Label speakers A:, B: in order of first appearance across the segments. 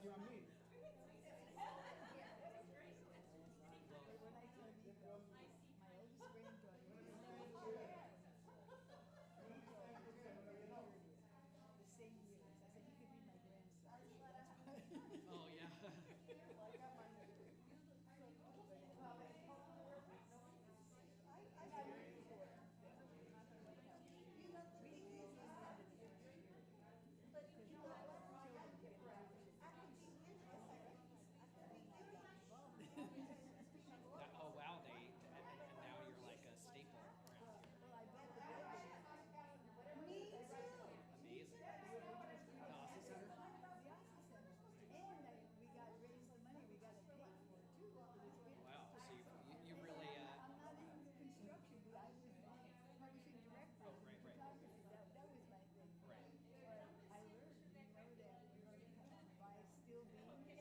A: you on me.
B: When I told Nico, my oldest granddaughter is the same year. I said, you could be my grandson.
A: Oh, yeah. Oh, wow. And now you're like a staple around here.
B: Well, I built the building.
A: Amazing. The Asa Center?
B: The Asa Center. And we got raised the money. We got it paid for too.
A: Wow. So you really,
B: I'm not in construction, but I was publishing director.
A: Oh, right.
B: Photography. That was my thing.
A: Right.
B: But I learned, that you buy steel beams for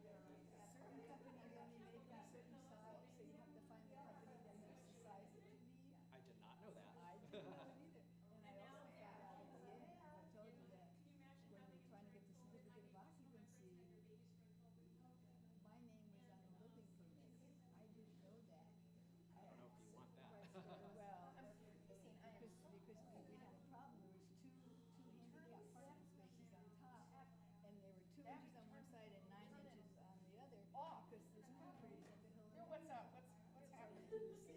B: buildings. Certain companies only make them a certain size, so you have to find the company that makes the size that you need.
A: I did not know that.
B: I didn't know it either. And I also found out at the end, I told you that when we were trying to get the certificate of occupancy, my name was on the building permit. I didn't know that.
A: I don't know if you want that.
B: Well, because we had a problem. There was two handicap parking spaces on top, and they were 2 inches on one side and 9 inches on the other. Because this property is at the hill.
C: What's up? What's happening?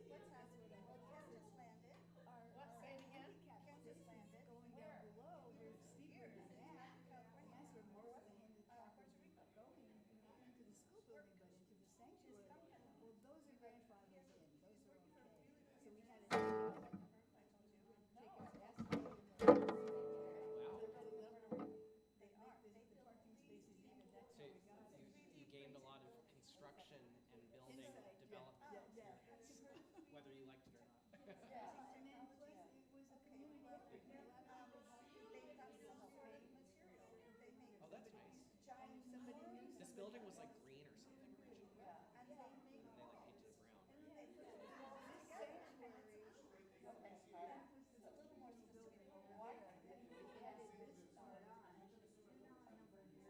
B: What's happening?
C: Kansas landed.
B: What?
C: Say it again.
B: Kansas landed. Going down below, we're steeper than that. And that's where most of the handicappers are going, not into the school building, but into the sanctuary. Well, those are grandfathers in. Those are okay. So we had to take our asphalt and the parking spaces even. That's
A: So
B: how we got it.
A: you gained a lot of construction and building development experience, whether you liked it or not.
B: Yeah, and then plus it was a community effort. A lot of
C: They've got some frame material. They make
A: Oh, that's nice.
C: giant
B: somebody knew
A: This building was like green or something originally,
B: Yeah.
C: and they make
A: and they like painted it brown.
C: they put it all together. Okay, that was a little more sophisticated.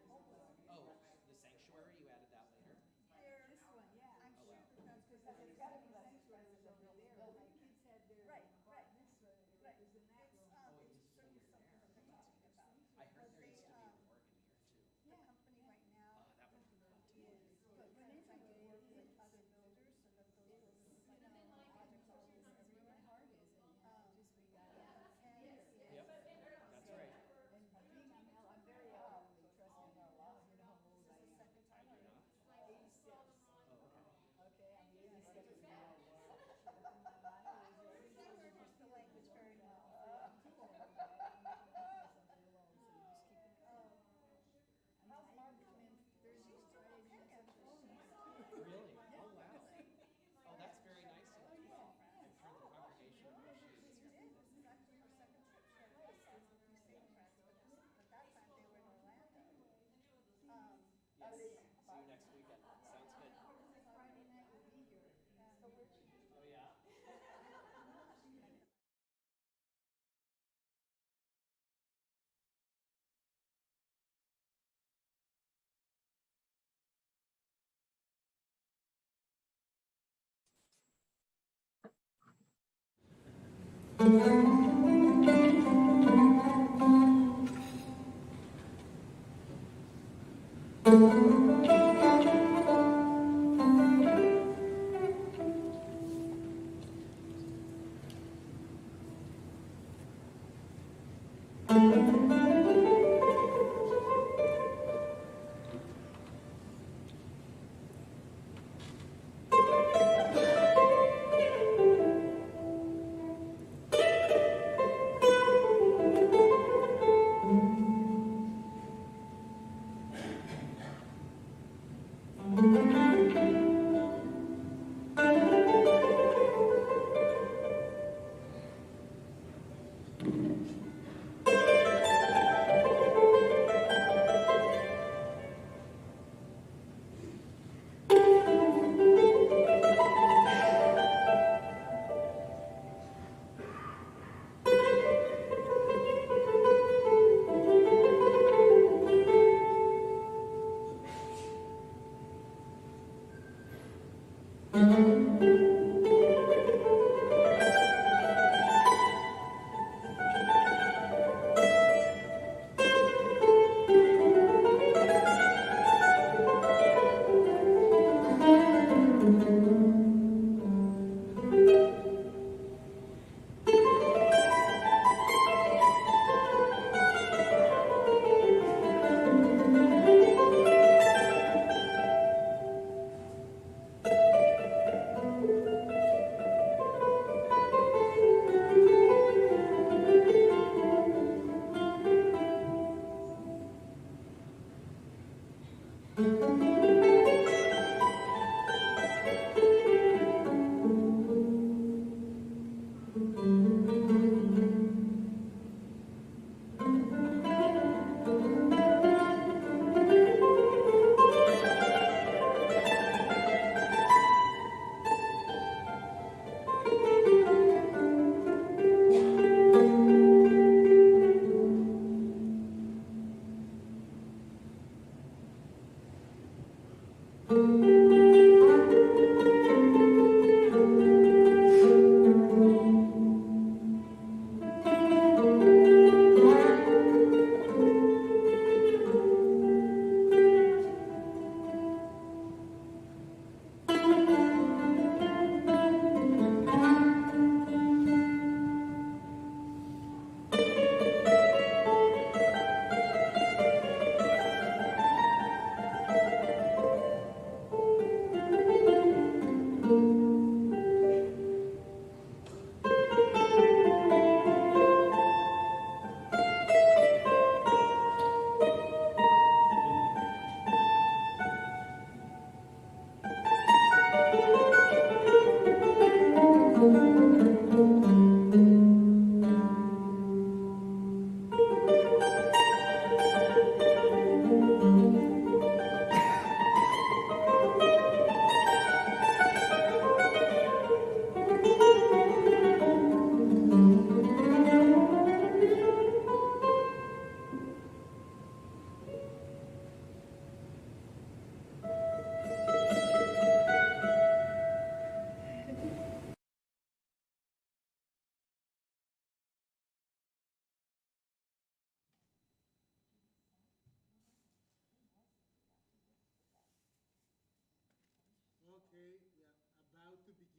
C: What?
A: Oh, the sanctuary, you added that later?
B: This one, yeah.
C: I'm
A: Oh,
C: sure
A: wow.
C: that's
B: Because it's got to be sanctuary was over there. My kids had their
C: Right.
B: this one. It was in that room.
C: It's certainly something that they're talking about.
A: I heard there
C: They,
A: used to be an organ here too.
C: The company right now
A: That would be fun too.
C: is trying to work with other builders so that those builders, projects are always everywhere.
B: My heart is in just we got it.
A: Yep, that's right.
B: And being I'm very elderly, trust me. You know how old I am.
A: I do not.
B: 86.
A: Oh, okay.
B: Okay, I'm 87 now.
C: Just the language very well.
A: Really? Oh, wow. Oh, that's very nice of you. I'm sure the congregation appreciates
C: She did. This is actually her second trip. She had first started with Crusade Press, but that time they were in Orlando.
A: Yes. See you next weekend. Sounds good.
B: Friday night will be here.
C: So where'd she be?
A: Oh, yeah?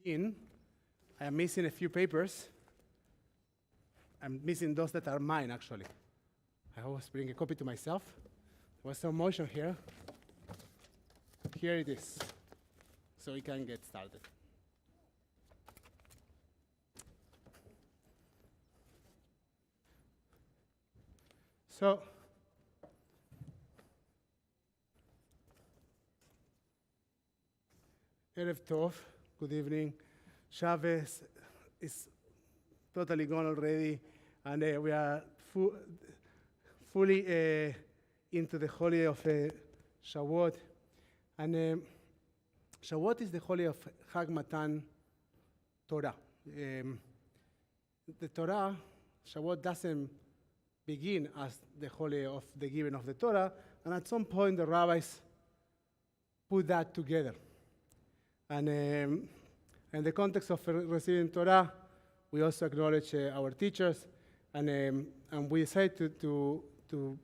D: I am missing a few papers. I'm missing those that are mine, actually. I always bring a copy to myself. There was some motion here. Here it is. So we can get started. So, Erev Tov, good evening. Shabbos is totally gone already, and we are fully into the holiday of Shavuot. And Shavuot is the holiday of Chag Matan Torah. The Torah, Shavuot doesn't begin as the holiday of the giving of the Torah, and at some point the rabbis put that together. And in the context of receiving Torah, we also acknowledge our teachers, and we decided to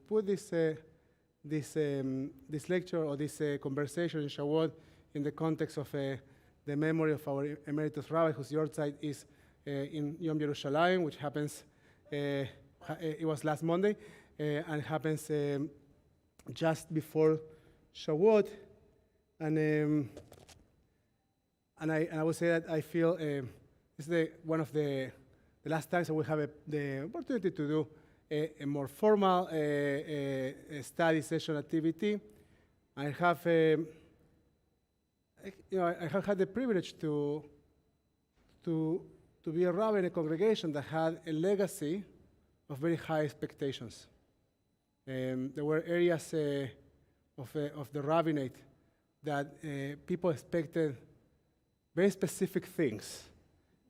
D: put this lecture or this conversation in Shavuot in the context of the memory of our emeritus rabbi, whose yahrzeit is in Yom Yerushalayim, which happens. It was last Monday, and happens just before Shavuot, and I would say that I feel this is one of the last times that we have the opportunity to do a more formal study session activity. I have, I have had the privilege to be a rabbi in a congregation that had a legacy of very high expectations. There were areas of the rabbinate that people expected very specific things,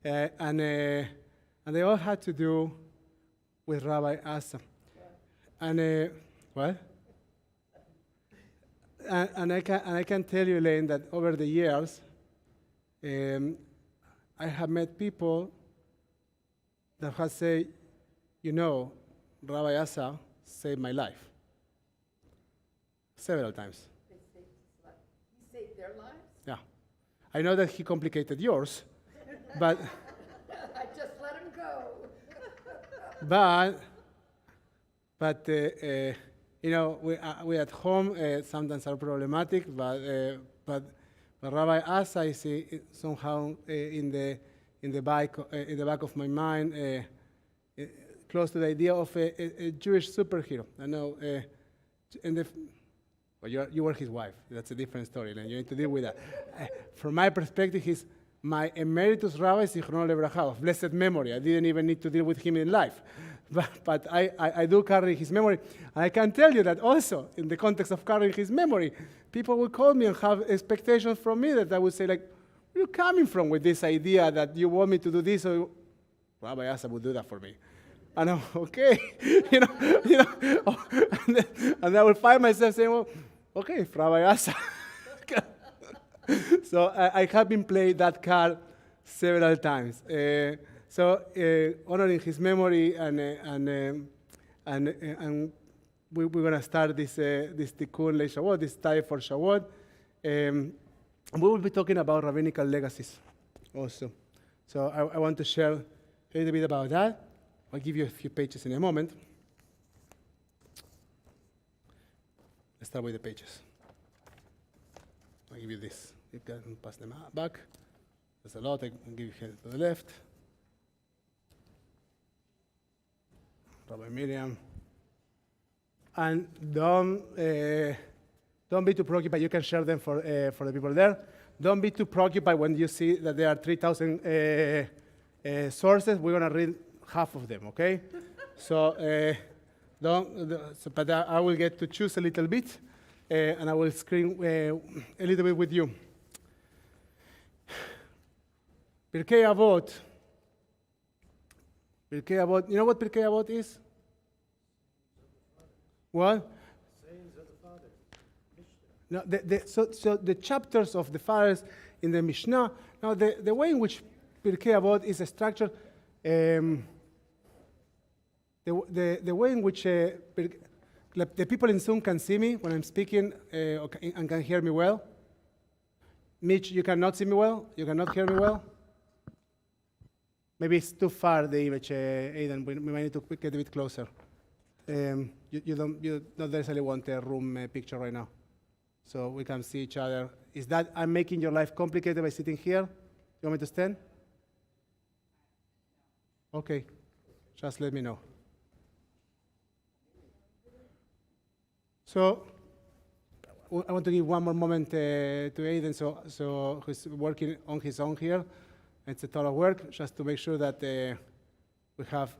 D: and they all had to do with Rabbi Asa. And what? And I can tell you, Elaine, that over the years, I have met people that have said, Rabbi Asa saved my life. Several times.
C: He saved their lives?
D: Yeah. I know that he complicated yours, but
C: I just let him go.
D: but we at home sometimes are problematic, but Rabbi Asa is somehow in the back of my mind, close to the idea of a Jewish superhero. I know, you were his wife. That's a different story, and you need to deal with that. From my perspective, he's my emeritus rabbi, Zichrono Lebracha, of blessed memory. I didn't even need to deal with him in life. But I do carry his memory. And I can tell you that also, in the context of carrying his memory, people will call me and have expectations from me that I would say, like, where are you coming from with this idea that you want me to do this? Or Rabbi Asa would do that for me. And I'm okay, and I will find myself saying, well, okay, if Rabbi Asa. So I have been playing that card several times. Honoring his memory, and we're going to start this Tikkun LeShavuot, this study for Shavuot. We will be talking about rabbinical legacies also. So I want to share a little bit about that. I'll give you a few pages in a moment. Let's start with the pages. I'll give you this. You can pass them back. There's a lot. I'll give you here to the left. Rabbi Miriam. And don't be too preoccupied. You can share them for the people there. Don't be too preoccupied when you see that there are 3,000 sources. We're going to read half of them, okay? But I will get to choose a little bit, and I will screen a little bit with you. Pirkei Avot. You know what Pirkei Avot is? What?
A: Sayings of the Father.
D: No, so the chapters of the fathers in the Mishnah. Now, the way in which Pirkei Avot is structured, the way in which the people in Zoom can see me when I'm speaking and can hear me well. Mitch, you cannot see me well? You cannot hear me well? Maybe it's too far, the image, Aidan. We might need to get a bit closer. You don't necessarily want a room picture right now. So we can see each other. Is that I'm making your life complicated by sitting here? You want me to stand? Okay, just let me know. So I want to give one more moment to Aidan, so who's working on his own here. It's a ton of work, just to make sure that we have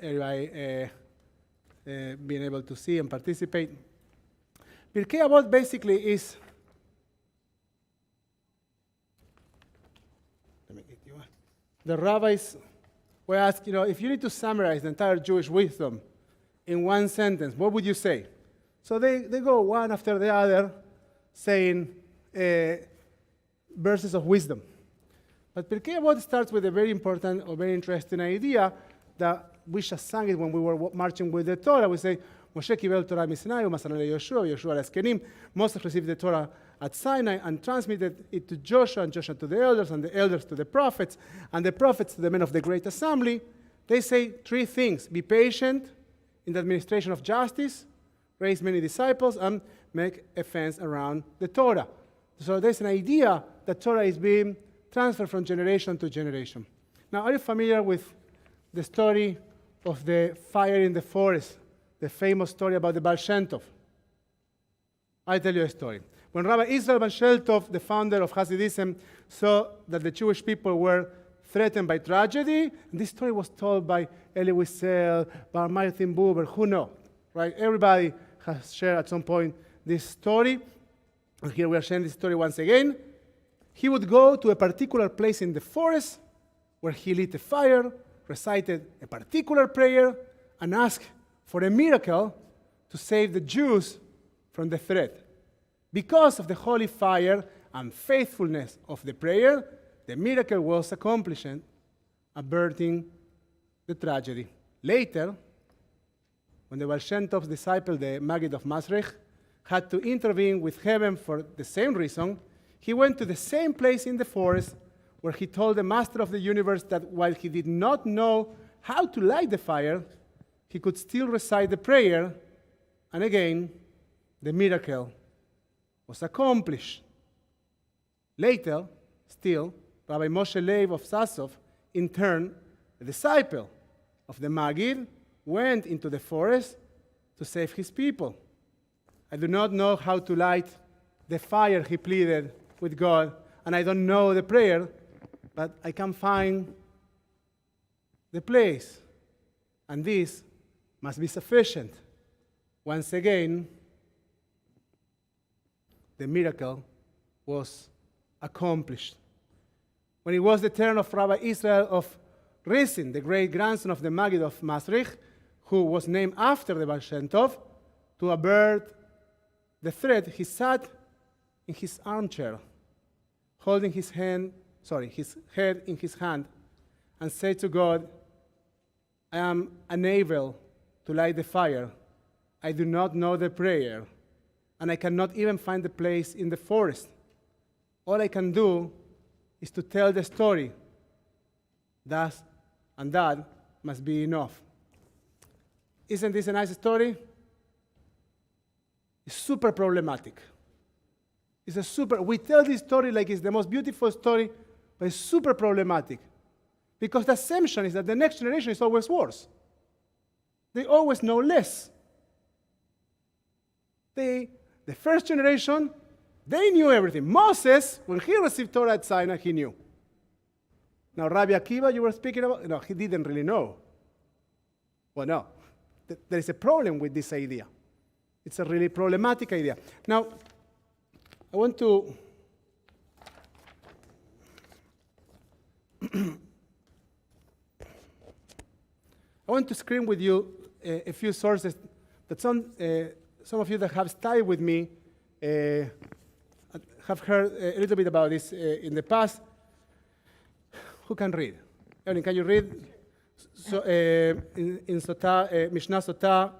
D: everybody being able to see and participate. Pirkei Avot basically is, the rabbis were asked, if you need to summarize the entire Jewish wisdom in one sentence, what would you say? So they go one after the other saying verses of wisdom. But Pirkei Avot starts with a very important or very interesting idea that we just sang it when we were marching with the Torah. We say, Moshe kibel Torah miSinai, u'masar leYoshua, Yoshua leZkenim. Moses received the Torah at Sinai and transmitted it to Joshua, and Joshua to the elders, and the elders to the prophets, and the prophets to the men of the great assembly. They say three things: be patient in the administration of justice, raise many disciples, and make a fence around the Torah. So there's an idea that Torah is being transferred from generation to generation. Now, are you familiar with the story of the fire in the forest, the famous story about the Baal Shem Tov? I'll tell you a story. When Rabbi Israel Baal Shem Tov, the founder of Hasidism, saw that the Jewish people were threatened by tragedy, and this story was told by Elie Wiesel, by Martin Buber, who knows, right? Everybody has shared at some point this story, and here we are sharing this story once again. He would go to a particular place in the forest where he lit a fire, recited a particular prayer, and asked for a miracle to save the Jews from the threat. Because of the holy fire and faithfulness of the prayer, the miracle was accomplished, averting the tragedy. Later, when the Baal Shem Tov's disciple, the Maggid of Masrech, had to intervene with heaven for the same reason, he went to the same place in the forest where he told the master of the universe that while he did not know how to light the fire, he could still recite the prayer, and again, the miracle was accomplished. Later, still, Rabbi Moshe Leib of Sasov, in turn, a disciple of the Maggid, went into the forest to save his people. I do not know how to light the fire, he pleaded with God, and I don't know the prayer, but I can find the place, and this must be sufficient. Once again, the miracle was accomplished. When it was the turn of Rabbi Israel of Rizin, the great grandson of the Maggid of Masrich, who was named after the Baal Shem Tov, to avert the threat, he sat in his armchair, holding his head in his hand, and said to God, I am unable to light the fire. I do not know the prayer, and I cannot even find the place in the forest. All I can do is to tell the story. Thus, and that must be enough. Isn't this a nice story? It's super problematic. We tell this story like it's the most beautiful story, but it's super problematic. Because the assumption is that the next generation is always worse. They always know less. The first generation, they knew everything. Moses, when he received Torah at Sinai, he knew. Now, Rabbi Akiva, you were speaking about, no, he didn't really know. Well, no. There is a problem with this idea. It's a really problematic idea. Now, I want to screen with you a few sources that some of you that have studied with me have heard a little bit about this in the past. Who can read? Evelyn, can you read? So, in Mishnah Sotah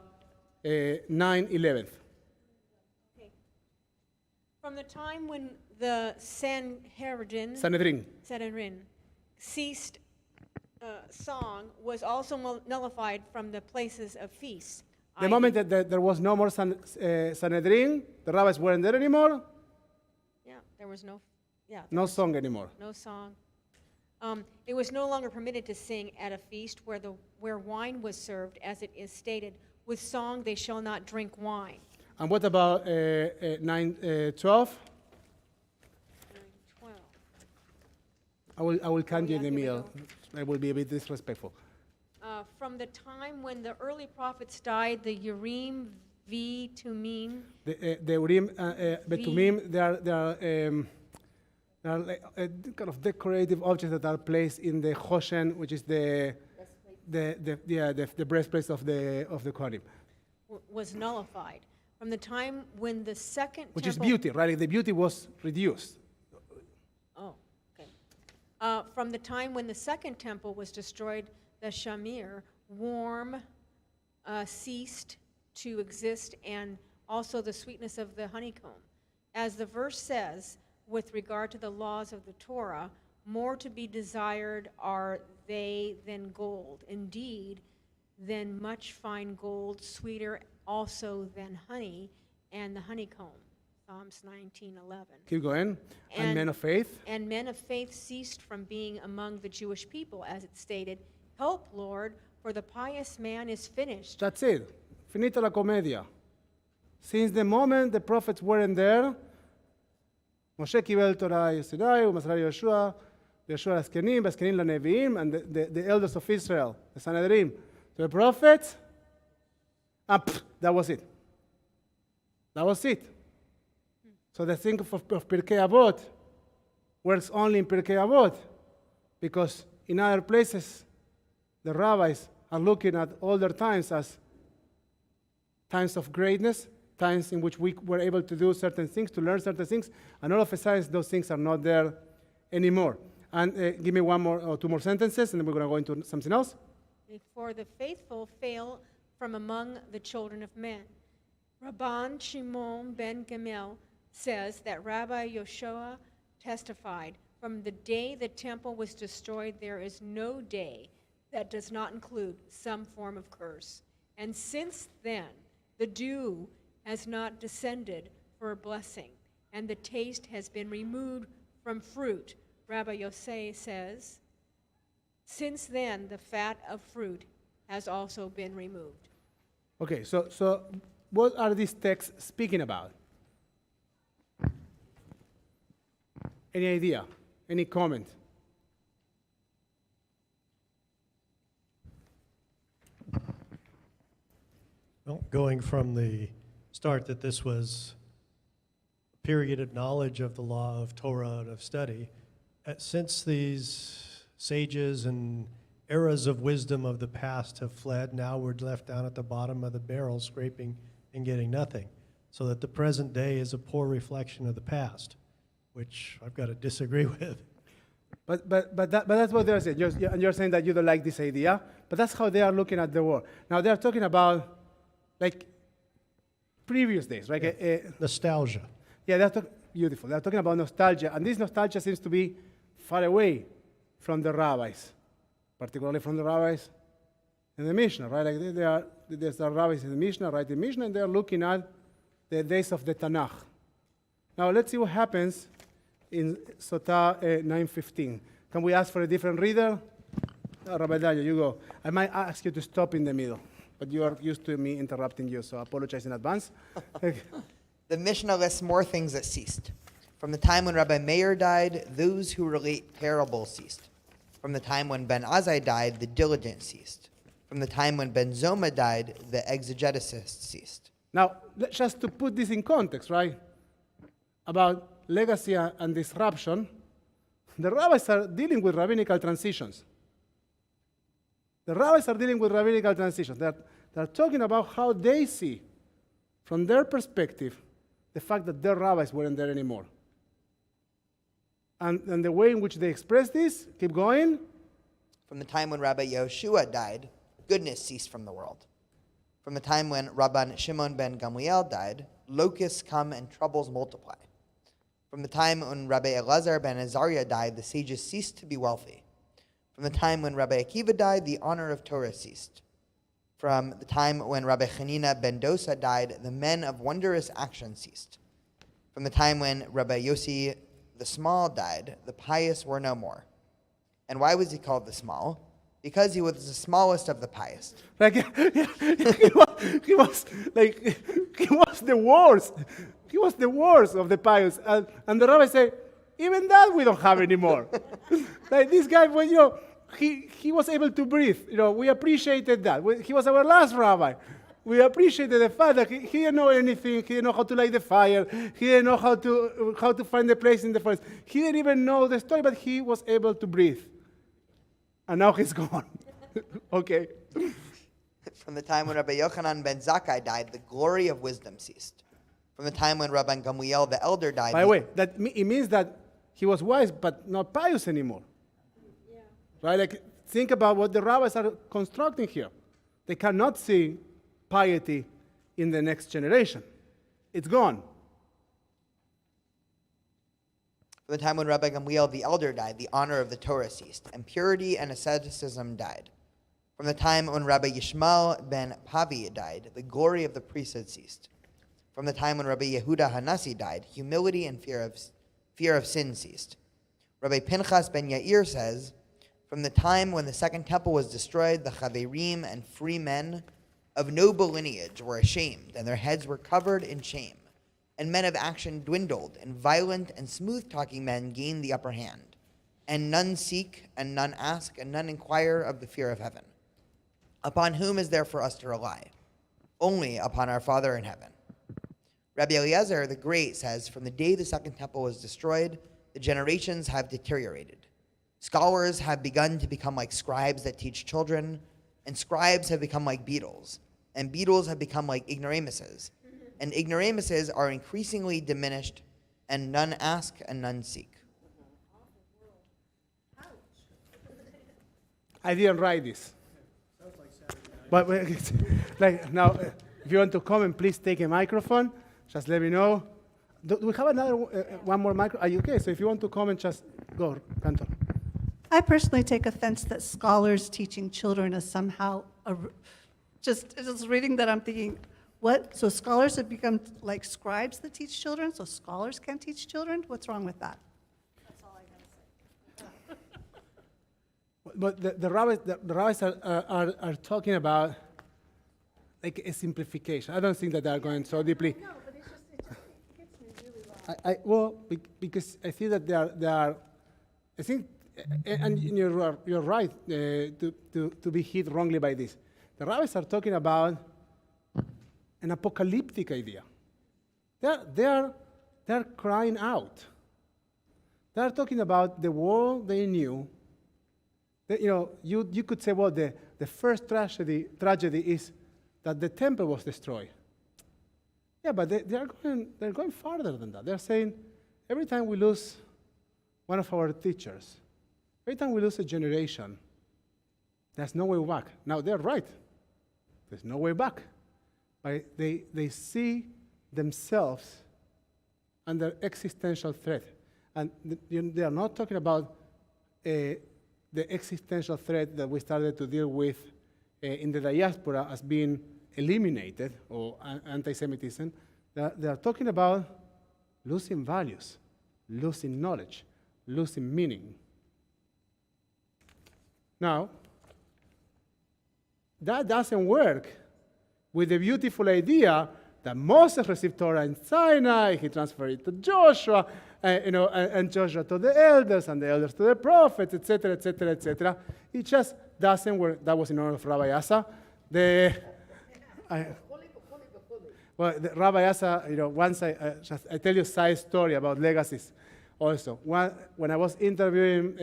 D: 9:11.
E: Okay. From the time when the Sanhedrin ceased song was also nullified from the places of feast.
D: The moment that there was no more Sanhedrin, the rabbis weren't there anymore,
E: Yeah, there was no, yeah,
D: no song anymore.
E: no song. It was no longer permitted to sing at a feast where wine was served, as it is stated, with song they shall not drink wine.
D: And what about 9:12?
E: 12.
D: I will count you in the
E: here we
D: middle. I will be a bit disrespectful.
E: From the time when the early prophets died, the Urim, Tumim,
D: The Urim, Betumim, they are like, kind of decorative objects that are placed in the Choshen, which is the breastplate of the Kohanim,
E: was nullified. From the time when the second
D: which
E: temple...
D: is beauty, right? The beauty was reduced.
E: Oh, okay. From the time when the second temple was destroyed, the shamir, warm, ceased to exist, and also the sweetness of the honeycomb. As the verse says, with regard to the laws of the Torah, more to be desired are they than gold. Indeed, than much fine gold, sweeter also than honey and the honeycomb. Psalms 19:11.
D: Keep going. And men of faith.
E: And men of faith ceased from being among the Jewish people, as it stated, "Help, Lord, for the pious man is finished."
D: That's it. Finita la comedia. Since the moment the prophets weren't there, Moshe קיבל תורה יסיני, ומסרה ליהושע, ויהושע הזקנים, והזקנים לנביאים, and the elders of Israel, the Sanhedrin, to the prophets, that was it. That was it. So the thing of Pirkei Avot works only in Pirkei Avot, because in other places, the rabbis are looking at older times as times of greatness, times in which we were able to do certain things, to learn certain things, and all of a sudden those things are not there anymore. And give me one more or two more sentences, and then we're going to go into something else.
E: For the faithful fail from among the children of men. Rabban Shimon ben Gamel says that Rabbi Yoshua testified, from the day the temple was destroyed, there is no day that does not include some form of curse. And since then, the dew has not descended for a blessing, and the taste has been removed from fruit. Rabbi Yosei says, since then, the fat of fruit has also been removed.
D: Okay, so what are these texts speaking about? Any idea? Any comment?
F: Well, going from the start that this was a period of knowledge of the law of Torah and of study, since these sages and eras of wisdom of the past have fled, now we're left down at the bottom of the barrel scraping and getting nothing. So that the present day is a poor reflection of the past, which I've got to disagree with.
D: But that's what they're saying. You're saying that you don't like this idea, but that's how they are looking at the world. Now they're talking about like previous days, right?
F: Yeah. Nostalgia.
D: Yeah, that's beautiful. They're talking about nostalgia, and this nostalgia seems to be far away from the rabbis, particularly from the rabbis in the Mishnah, right? Like there's the rabbis in the Mishnah, right? The Mishnah, and they're looking at the days of the Tanakh. Now let's see what happens in Sotah 9:15. Can we ask for a different reader? Rabbi Daniel, you go. I might ask you to stop in the middle, but you are used to me interrupting you, so I apologize in advance.
G: The Mishnah lists more things that ceased. From the time when Rabbi Meir died, those who relate parables ceased. From the time when Ben Azai died, the diligent ceased. From the time when Ben Zoma died, the exegeticists ceased.
D: Now, just to put this in context, right, about legacy and disruption, the rabbis are dealing with rabbinical transitions. The rabbis are dealing with rabbinical transitions. They're talking about how they see, from their perspective, the fact that their rabbis weren't there anymore. And the way in which they express this, keep going.
G: From the time when Rabbi Yehoshua died, goodness ceased from the world. From the time when Rabban Shimon ben Gamliel died, locusts come and troubles multiply. From the time when Rabbi Elazar ben Azariah died, the sages ceased to be wealthy. From the time when Rabbi Akiva died, the honor of Torah ceased. From the time when Rabbi Chanina ben Dosa died, the men of wondrous action ceased. From the time when Rabbi Yossi the Small died, the pious were no more. And why was he called the Small? Because he was the smallest of the pious.
D: Like he was the worst. He was the worst of the pious. And the rabbi said, even that we don't have anymore. Like this guy, well, he was able to breathe. We appreciated that. He was our last rabbi. We appreciated the fact that he didn't know anything. He didn't know how to light the fire. He didn't know how to find the place in the forest. He didn't even know the story, but he was able to breathe. And now he's gone. Okay.
G: From the time when Rabbi Yochanan ben Zakkai died, the glory of wisdom ceased. From the time when Rabbi Gamliel the elder died.
D: By the way, it means that he was wise, but not pious anymore. Yeah. Right? Like, think about what the rabbis are constructing here. They cannot see piety in the next generation. It's gone.
G: From the time when Rabbi Gamliel the elder died, the honor of the Torah ceased, and purity and asceticism died. From the time when Rabbi Yishmael ben Pavi died, the glory of the priesthood ceased. From the time when Rabbi Yehuda Hanasi died, humility and fear of sin ceased. Rabbi Pinchas ben Yair says, from the time when the second temple was destroyed, the chaverim and free men of noble lineage were ashamed, and their heads were covered in shame. And men of action dwindled, and violent and smooth-talking men gained the upper hand. And none seek, and none ask, and none inquire of the fear of heaven. Upon whom is there for us to rely? Only upon our Father in heaven. Rabbi Eliezer the Great says, from the day the second temple was destroyed, the generations have deteriorated. Scholars have begun to become like scribes that teach children, and scribes have become like beetles, and beetles have become like ignoramuses. And ignoramuses are increasingly diminished, and none ask and none seek.
D: I didn't write this. But like now, if you want to comment, please take a microphone. Just let me know. Do we have another one more micro? Are you okay? So if you want to comment, just go, Cantor.
C: I personally take offense that scholars teaching children is somehow just reading that I'm thinking, what? So scholars have become like scribes that teach children, so scholars can't teach children? What's wrong with that? That's all I gotta say.
D: But the rabbis are talking about like a simplification. I don't think that they are going so deeply.
C: No, but it just gets me really wrong.
D: Because I think that they are I think, and you're right to be hit wrongly by this. The rabbis are talking about an apocalyptic idea. They are crying out. They are talking about the world they knew. You could say, well, the first tragedy is that the temple was destroyed. Yeah, but they're going farther than that. They're saying every time we lose one of our teachers, every time we lose a generation, there's no way back. Now they're right. There's no way back. But they see themselves under existential threat. And they are not talking about the existential threat that we started to deal with in the diaspora as being eliminated, or anti-Semitism. They are talking about losing values, losing knowledge, losing meaning. Now, that doesn't work with the beautiful idea that Moses received Torah in Sinai, he transferred it to Joshua, and Joshua to the elders, and the elders to the prophets, etc., etc., etc. It just doesn't work. That was in honor of Rabbi Asa. The Rabbi Asa, once I tell you a side story about legacies also. When I was interviewing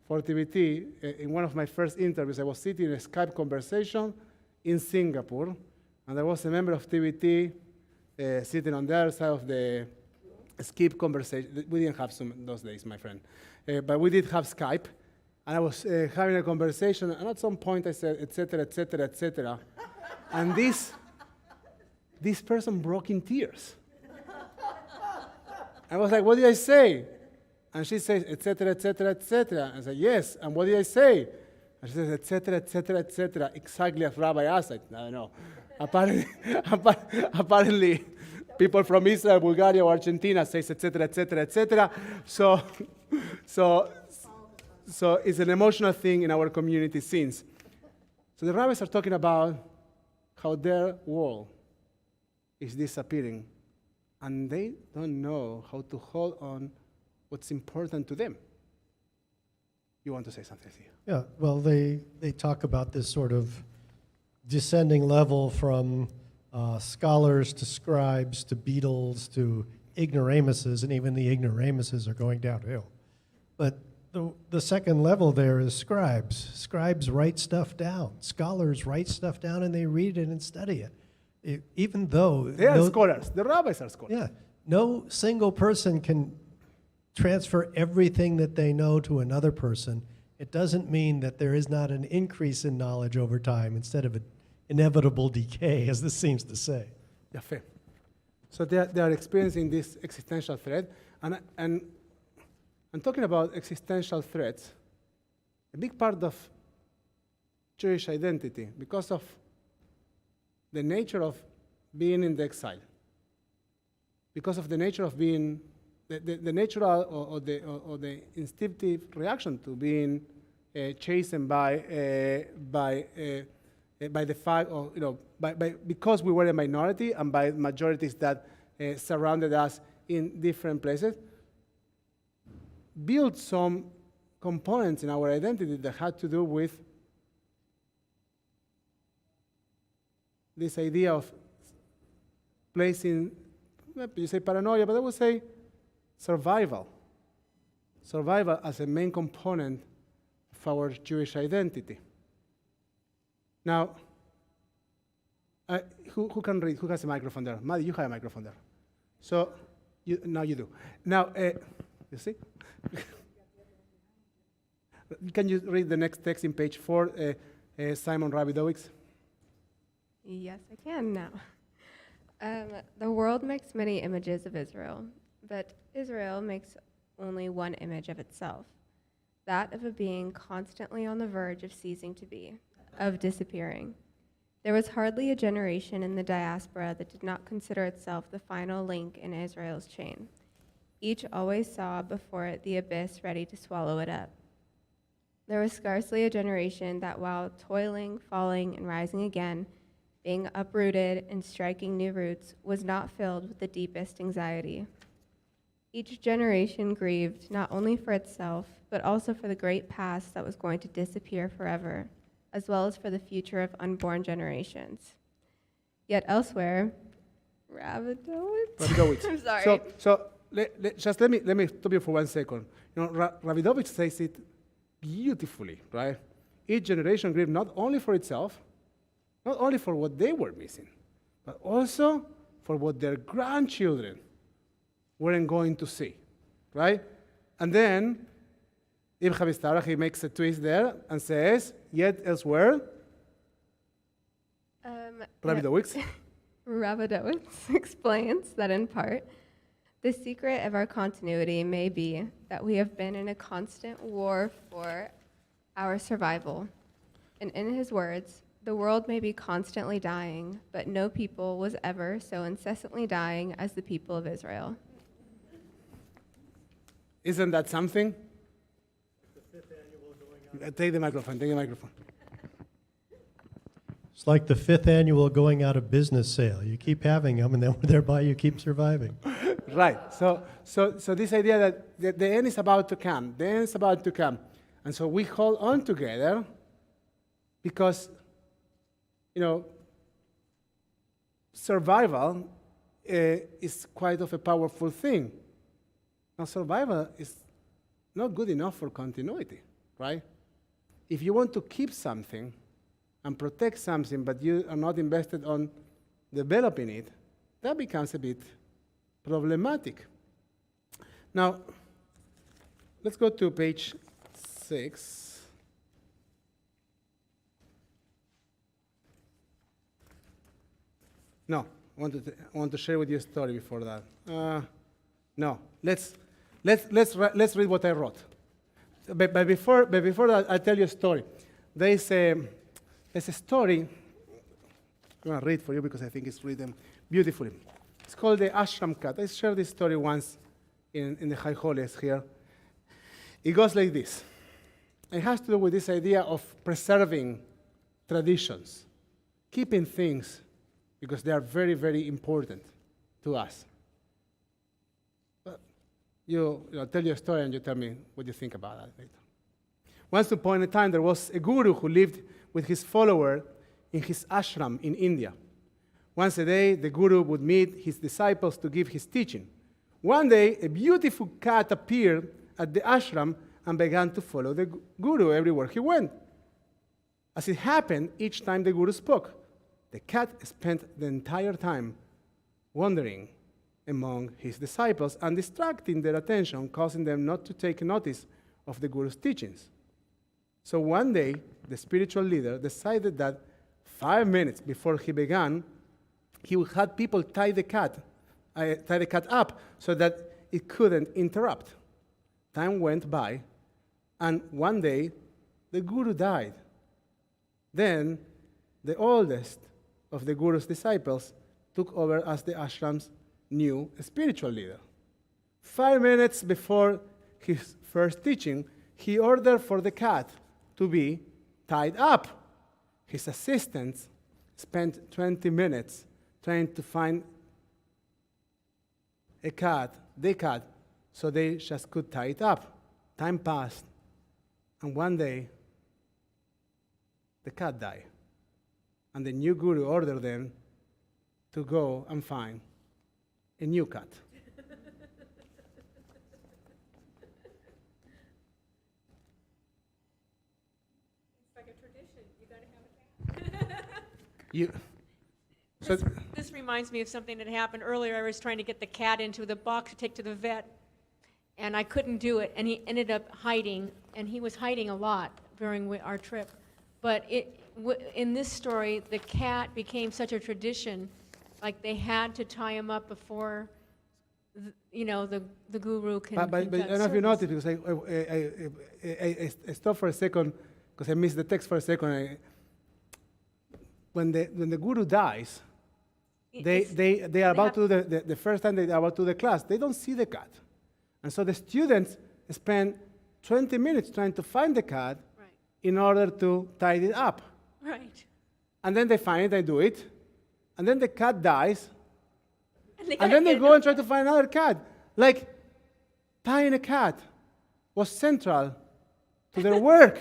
D: for TVT, in one of my first interviews, I was sitting in a Skype conversation in Singapore, and there was a member of TVT sitting on the other side of the Skype conversation. We didn't have Zoom those days, my friend, but we did have Skype, and I was having a conversation, and at some point I said, etc., etc., etc., and this person broke in tears. I was like, what did I say? And she says, etc., etc., etc. I said, yes. And what did I say? And she says, etc., etc., etc. Exactly as Rabbi Asa. I don't know. Apparently, people from Israel, Bulgaria, or Argentina says, etc., etc., etc. So it's an emotional thing in our community since. So the rabbis are talking about how their world is disappearing, and they don't know how to hold on what's important to them. You want to say something, Thea?
F: Yeah, well, they talk about this sort of descending level from scholars to scribes to beadles to ignoramuses, and even the ignoramuses are going downhill. But the second level there is scribes. Scribes write stuff down. Scholars write stuff down and they read it and study it. Even though
D: They are scholars. The rabbis are scholars.
F: yeah, no single person can transfer everything that they know to another person. It doesn't mean that there is not an increase in knowledge over time instead of an inevitable decay, as this seems to say.
D: Yeah, fair. So they are experiencing this existential threat. And talking about existential threats, a big part of Jewish identity, because of the nature of being in the exile, because of the nature of being, the natural or the instinctive reaction to being chastened by the fact, or because we were a minority and by majorities that surrounded us in different places, built some components in our identity that had to do with this idea of placing, you say paranoia, but I would say survival. Survival as a main component of our Jewish identity. Now, who can read? Who has a microphone there? Maddie, you have a microphone there. So, now you do. Now, you see? Can you read the next text in page 4, Simon Rabidowicz?
H: Yes, I can now. The world makes many images of Israel, but Israel makes only one image of itself, that of a being constantly on the verge of ceasing to be, of disappearing. There was hardly a generation in the diaspora that did not consider itself the final link in Israel's chain. Each always saw before it the abyss ready to swallow it up. There was scarcely a generation that, while toiling, falling, and rising again, being uprooted and striking new roots, was not filled with the deepest anxiety. Each generation grieved not only for itself, but also for the great past that was going to disappear forever, as well as for the future of unborn generations. Yet elsewhere,
D: Rabidowicz.
H: I'm sorry.
D: So let me stop you for 1 second. Rabidowicz says it beautifully, right? Each generation grieved not only for itself, not only for what they were missing, but also for what their grandchildren weren't going to see, right? And then Ibn Chavistara, he makes a twist there and says, yet elsewhere, Rabidowicz.
H: Rabidowicz explains that in part, the secret of our continuity may be that we have been in a constant war for our survival. And in his words, the world may be constantly dying, but no people was ever so incessantly dying as the people of Israel.
D: Isn't that something? Take the microphone, take the microphone.
F: It's like the 5th annual going out of business sale. You keep having them, and then thereby you keep surviving.
D: Right. So this idea that the end is about to come, the end is about to come. And so we hold on together because, survival is quite of a powerful thing. Now, survival is not good enough for continuity, right? If you want to keep something and protect something, but you are not invested on developing it, that becomes a bit problematic. Now, let's go to page 6. No, I want to share with you a story before that. No, let's read what I wrote. But before that, I'll tell you a story. There's a story. I'm going to read for you because I think it's written beautifully. It's called the Ashram Cat. I shared this story once in the High Holies here. It goes like this. It has to do with this idea of preserving traditions, keeping things, because they are very, very important to us. But I'll tell you a story and you tell me what you think about that later. Once upon a time, there was a guru who lived with his follower in his ashram in India. Once a day, the guru would meet his disciples to give his teaching. One day, a beautiful cat appeared at the ashram and began to follow the guru everywhere he went. As it happened, each time the guru spoke, the cat spent the entire time wandering among his disciples and distracting their attention, causing them not to take notice of the guru's teachings. So one day, the spiritual leader decided that 5 minutes before he began, he would have people tie the cat up so that it couldn't interrupt. Time went by, and one day, the guru died. Then, the oldest of the guru's disciples took over as the ashram's new spiritual leader. 5 minutes before his first teaching, he ordered for the cat to be tied up. His assistants spent 20 minutes trying to find the cat, so they just could tie it up. Time passed, and one day, the cat died. And the new guru ordered them to go and find a new cat.
E: It's like a tradition. You got to have a cat.
D: So
E: This reminds me of something that happened earlier. I was trying to get the cat into the box to take to the vet, and I couldn't do it, and he ended up hiding, and he was hiding a lot during our trip. But in this story, the cat became such a tradition, like they had to tie him up before, the guru can.
D: But I don't know if you noticed, because I stopped for a second, because I missed the text for a second. When the guru dies, they are about to do the first time they are about to do the class, they don't see the cat. And so the students spend 20 minutes trying to find the cat in order to tie it up.
E: Right.
D: And then they find it, they do it, and then the cat dies,
E: And
D: then they go and try to find another cat. Like, tying a cat was central to their work,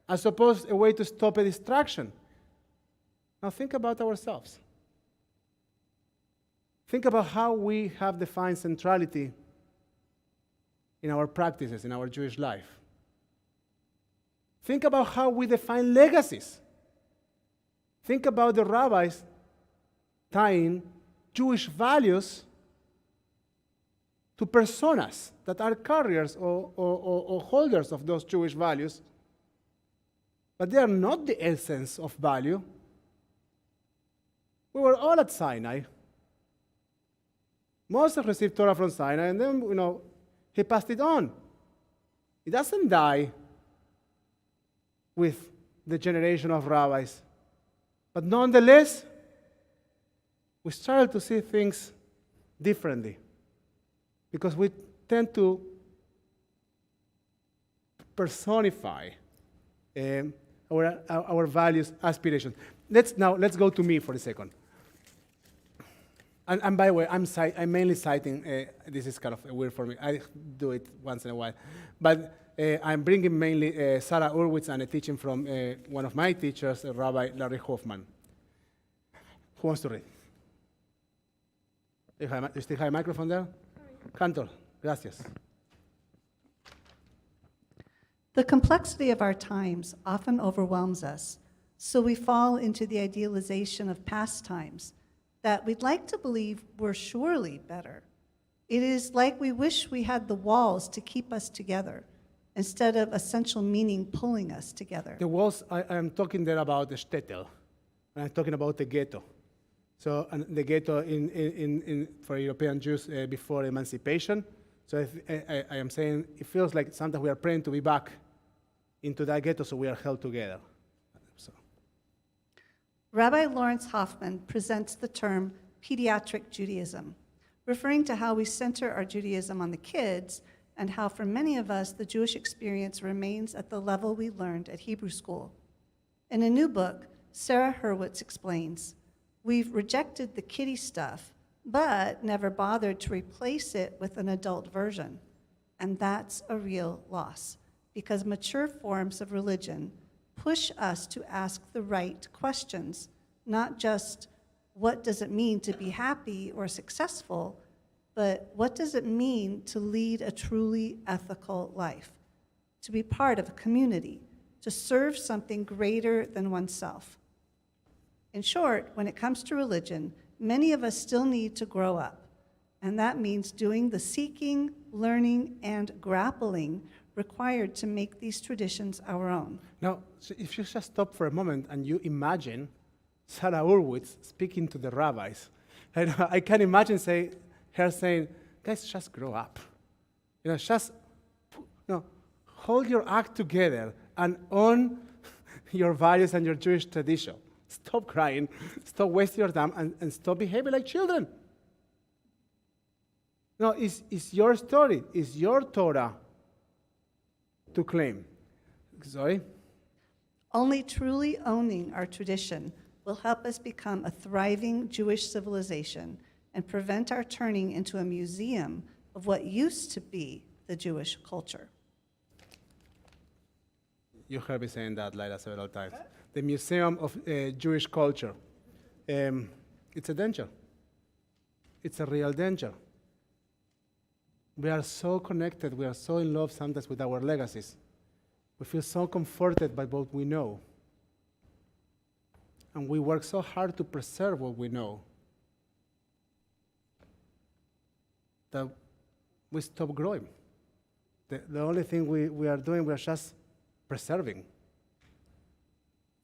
D: as opposed to a way to stop a distraction. Now think about ourselves. Think about how we have defined centrality in our practices, in our Jewish life. Think about how we define legacies. Think about the rabbis tying Jewish values to personas that are carriers or holders of those Jewish values, but they are not the essence of value. We were all at Sinai. Moses received Torah from Sinai, and then, he passed it on. It doesn't die with the generation of rabbis. But nonetheless, we started to see things differently, because we tend to personify our values, aspirations. Let's go to me for a second. And by the way, I'm mainly citing, this is kind of weird for me, I do it once in a while, but I'm bringing mainly Sarah Urwitz and a teaching from one of my teachers, Rabbi Larry Hoffman. Who wants to read? You still have a microphone there? Cantor, gracias.
C: The complexity of our times often overwhelms us, so we fall into the idealization of past times that we'd like to believe were surely better. It is like we wish we had the walls to keep us together, instead of essential meaning pulling us together.
D: The walls, I'm talking there about the shtetl, and I'm talking about the ghetto. So and the ghetto for European Jews before emancipation. So I am saying it feels like sometimes we are praying to be back into that ghetto so we are held together. So.
C: Rabbi Lawrence Hoffman presents the term pediatric Judaism, referring to how we center our Judaism on the kids and how for many of us the Jewish experience remains at the level we learned at Hebrew school. In a new book, Sarah Hurwitz explains, we've rejected the kiddie stuff, but never bothered to replace it with an adult version. And that's a real loss, because mature forms of religion push us to ask the right questions, not just what does it mean to be happy or successful, but what does it mean to lead a truly ethical life, to be part of a community, to serve something greater than oneself. In short, when it comes to religion, many of us still need to grow up, and that means doing the seeking, learning, and grappling required to make these traditions our own.
D: Now, so if you just stop for a moment and you imagine Sarah Hurwitz speaking to the rabbis, I can imagine her saying, guys, just grow up. Just hold your act together and own your values and your Jewish tradition. Stop crying, stop wasting your time, and stop behaving like children. No, it's your story, it's your Torah to claim. Sorry?
C: Only truly owning our tradition will help us become a thriving Jewish civilization and prevent our turning into a museum of what used to be the Jewish culture.
D: You heard me saying that, Laila, several times. The Museum of Jewish Culture. It's a danger. It's a real danger. We are so connected, we are so in love sometimes with our legacies. We feel so comforted by what we know. And we work so hard to preserve what we know that we stop growing. The only thing we are doing, we are just preserving.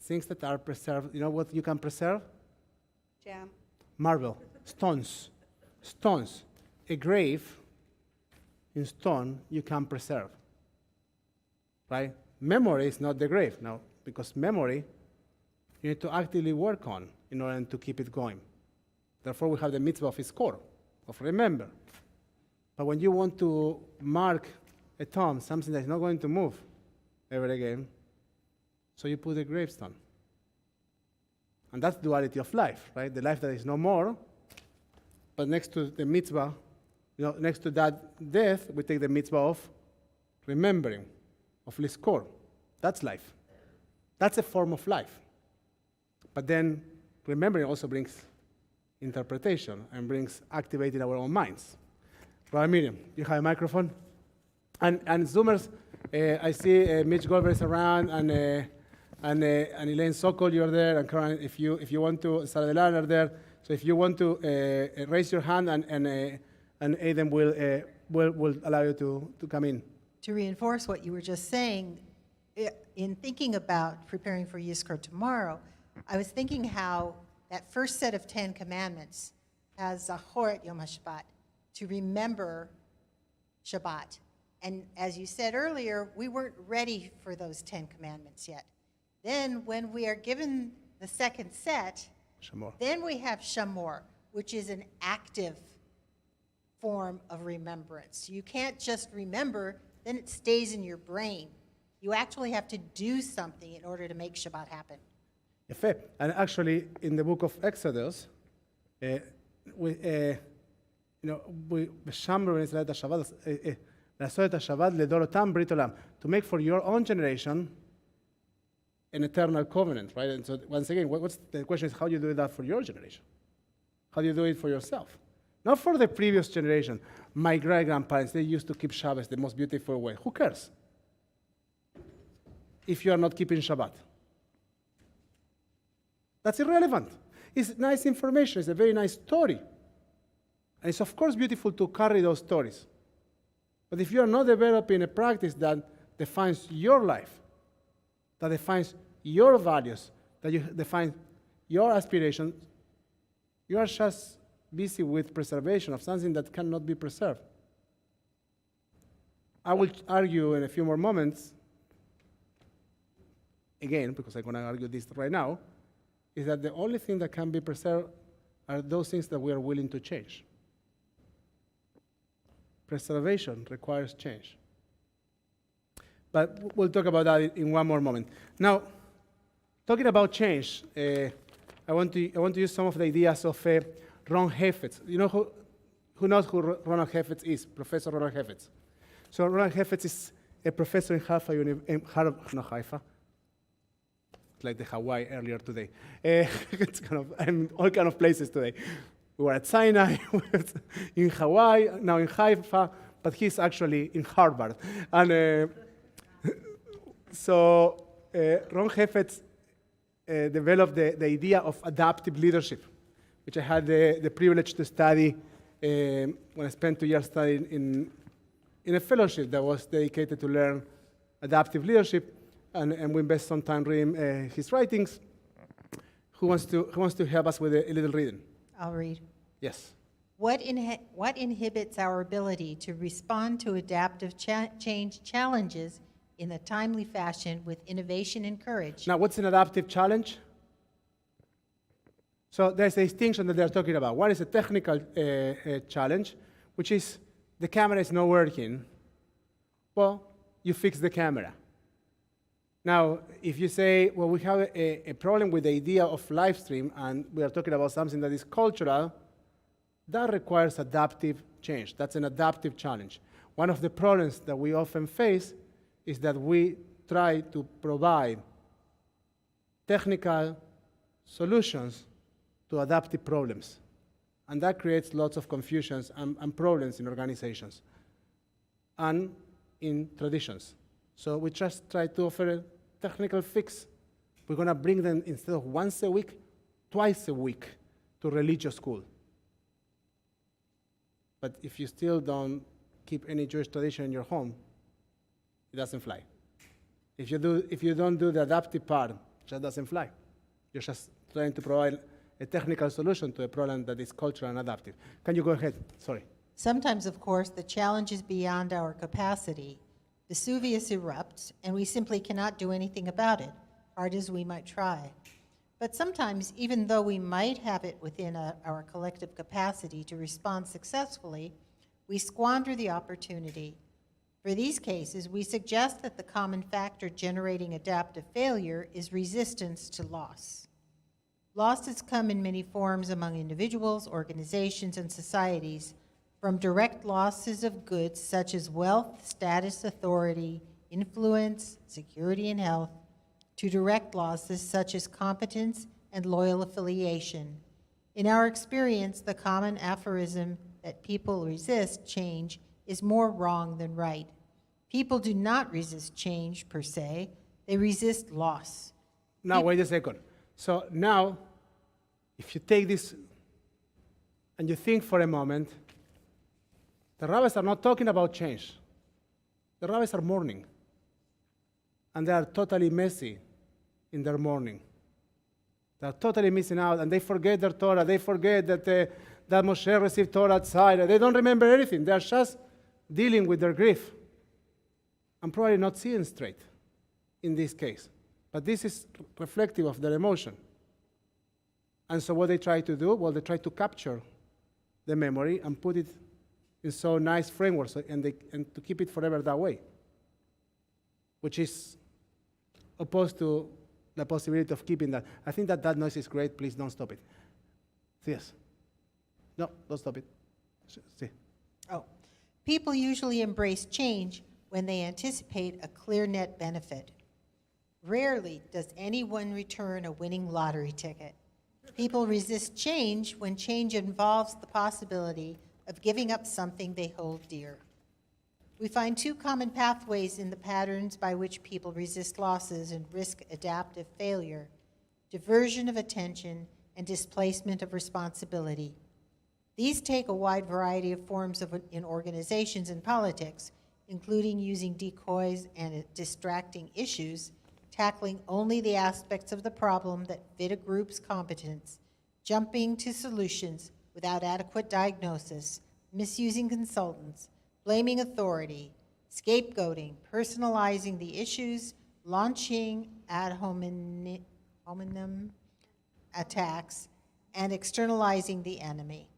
D: Things that are preserved, you know what you can preserve?
C: Jam.
D: Marble, stones. Stones. A grave in stone you can preserve. Right? Memory is not the grave, no, because memory you need to actively work on in order to keep it going. Therefore, we have the mitzvah of iskor, of remember. But when you want to mark a tomb, something that is not going to move ever again, so you put a gravestone. And that's duality of life, right? The life that is no more, but next to the mitzvah, next to that death, we take the mitzvah of remembering, of liskor. That's life. That's a form of life. But then remembering also brings interpretation and brings activating our own minds. Rabbi Miriam, you have a microphone? And Zoomers, I see Mitch Goldberg is around, and Elaine Sokol, you're there, and Karen, if you want to, Sarah Delan are there. So if you want to raise your hand, and Aidan will allow you to come in.
I: To reinforce what you were just saying, in thinking about preparing for Yizkor tomorrow, I was thinking how that first set of 10 commandments has Zachor et Yom HaShabbat, to remember Shabbat. And as you said earlier, we weren't ready for those 10 commandments yet. Then when we are given the second set,
D: Shamor.
I: Then we have Shamor, which is an active form of remembrance. You can't just remember, then it stays in your brain. You actually have to do something in order to make Shabbat happen.
D: Yefé. And actually, in the book of Exodus, we Shamor is like the Shabbat. To make for your own generation an eternal covenant, right? And so once again, what's the question is how do you do that for your generation? How do you do it for yourself? Not for the previous generation. My great-grandparents, they used to keep Shabbat the most beautiful way. Who cares if you are not keeping Shabbat? That's irrelevant. It's nice information. It's a very nice story. And it's, of course, beautiful to carry those stories. But if you are not developing a practice that defines your life, that defines your values, that you define your aspirations, You are just busy with preservation of something that cannot be preserved. I will argue in a few more moments, again, because I'm going to argue this right now, is that the only thing that can be preserved are those things that we are willing to change. Preservation requires change. But we'll talk about that in one more moment. Now, talking about change, I want to use some of the ideas of Ron Heifetz. You know who knows who Ronald Heifetz is? Professor Ronald Heifetz. So Ronald Heifetz is a professor in Haifa, like the Hawaii earlier today. It's I'm all kind of places today. We were at Sinai, in Hawaii, now in Haifa, but he's actually in Harvard. And so Ron Heifetz developed the idea of adaptive leadership, which I had the privilege to study when I spent 2 years studying in a fellowship that was dedicated to learn adaptive leadership. And we invest some time reading his writings. Who wants to help us with a little reading?
I: I'll read.
D: Yes.
I: What inhibits our ability to respond to adaptive change challenges in a timely fashion with innovation and courage?
D: Now, what's an adaptive challenge? So there's a distinction that they're talking about. One is a technical challenge, which is the camera is not working. Well, you fix the camera. Now, if you say, well, we have a problem with the idea of live stream, and we are talking about something that is cultural, that requires adaptive change. That's an adaptive challenge. One of the problems that we often face is that we try to provide technical solutions to adaptive problems. And that creates lots of confusions and problems in organizations and in traditions. So we just try to offer a technical fix. We're going to bring them, instead of once a week, twice a week to religious school. But if you still don't keep any Jewish tradition in your home, it doesn't fly. If you don't do the adaptive part, it just doesn't fly. You're just trying to provide a technical solution to a problem that is cultural and adaptive. Can you go ahead? Sorry.
I: Sometimes, of course, the challenge is beyond our capacity. Vesuvius erupts, and we simply cannot do anything about it, hard as we might try. But sometimes, even though we might have it within our collective capacity to respond successfully, we squander the opportunity. For these cases, we suggest that the common factor generating adaptive failure is resistance to loss. Loss has come in many forms among individuals, organizations, and societies, from direct losses of goods such as wealth, status, authority, influence, security, and health, to direct losses such as competence and loyal affiliation. In our experience, the common aphorism that people resist change is more wrong than right. People do not resist change per se, they resist loss.
D: Now, wait a second. So now, if you take this and you think for a moment, the rabbis are not talking about change. The rabbis are mourning. And they are totally messy in their mourning. They are totally missing out, and they forget their Torah. They forget that Moshe received Torah outside. They don't remember anything. They are just dealing with their grief. I'm probably not seeing straight in this case. But this is reflective of their emotion. And so what they try to do, well, they try to capture the memory and put it in so nice frameworks and to keep it forever that way, which is opposed to the possibility of keeping that. I think that noise is great. Please don't stop it. Yes. No, don't stop it. See.
I: Oh. People usually embrace change when they anticipate a clear net benefit. Rarely does anyone return a winning lottery ticket. People resist change when change involves the possibility of giving up something they hold dear. We find two common pathways in the patterns by which people resist losses and risk adaptive failure: diversion of attention and displacement of responsibility. These take a wide variety of forms in organizations and politics, including using decoys and distracting issues, tackling only the aspects of the problem that fit a group's competence, jumping to solutions without adequate diagnosis, misusing consultants, blaming authority, scapegoating, personalizing the issues, launching ad hominem attacks, and externalizing the enemy.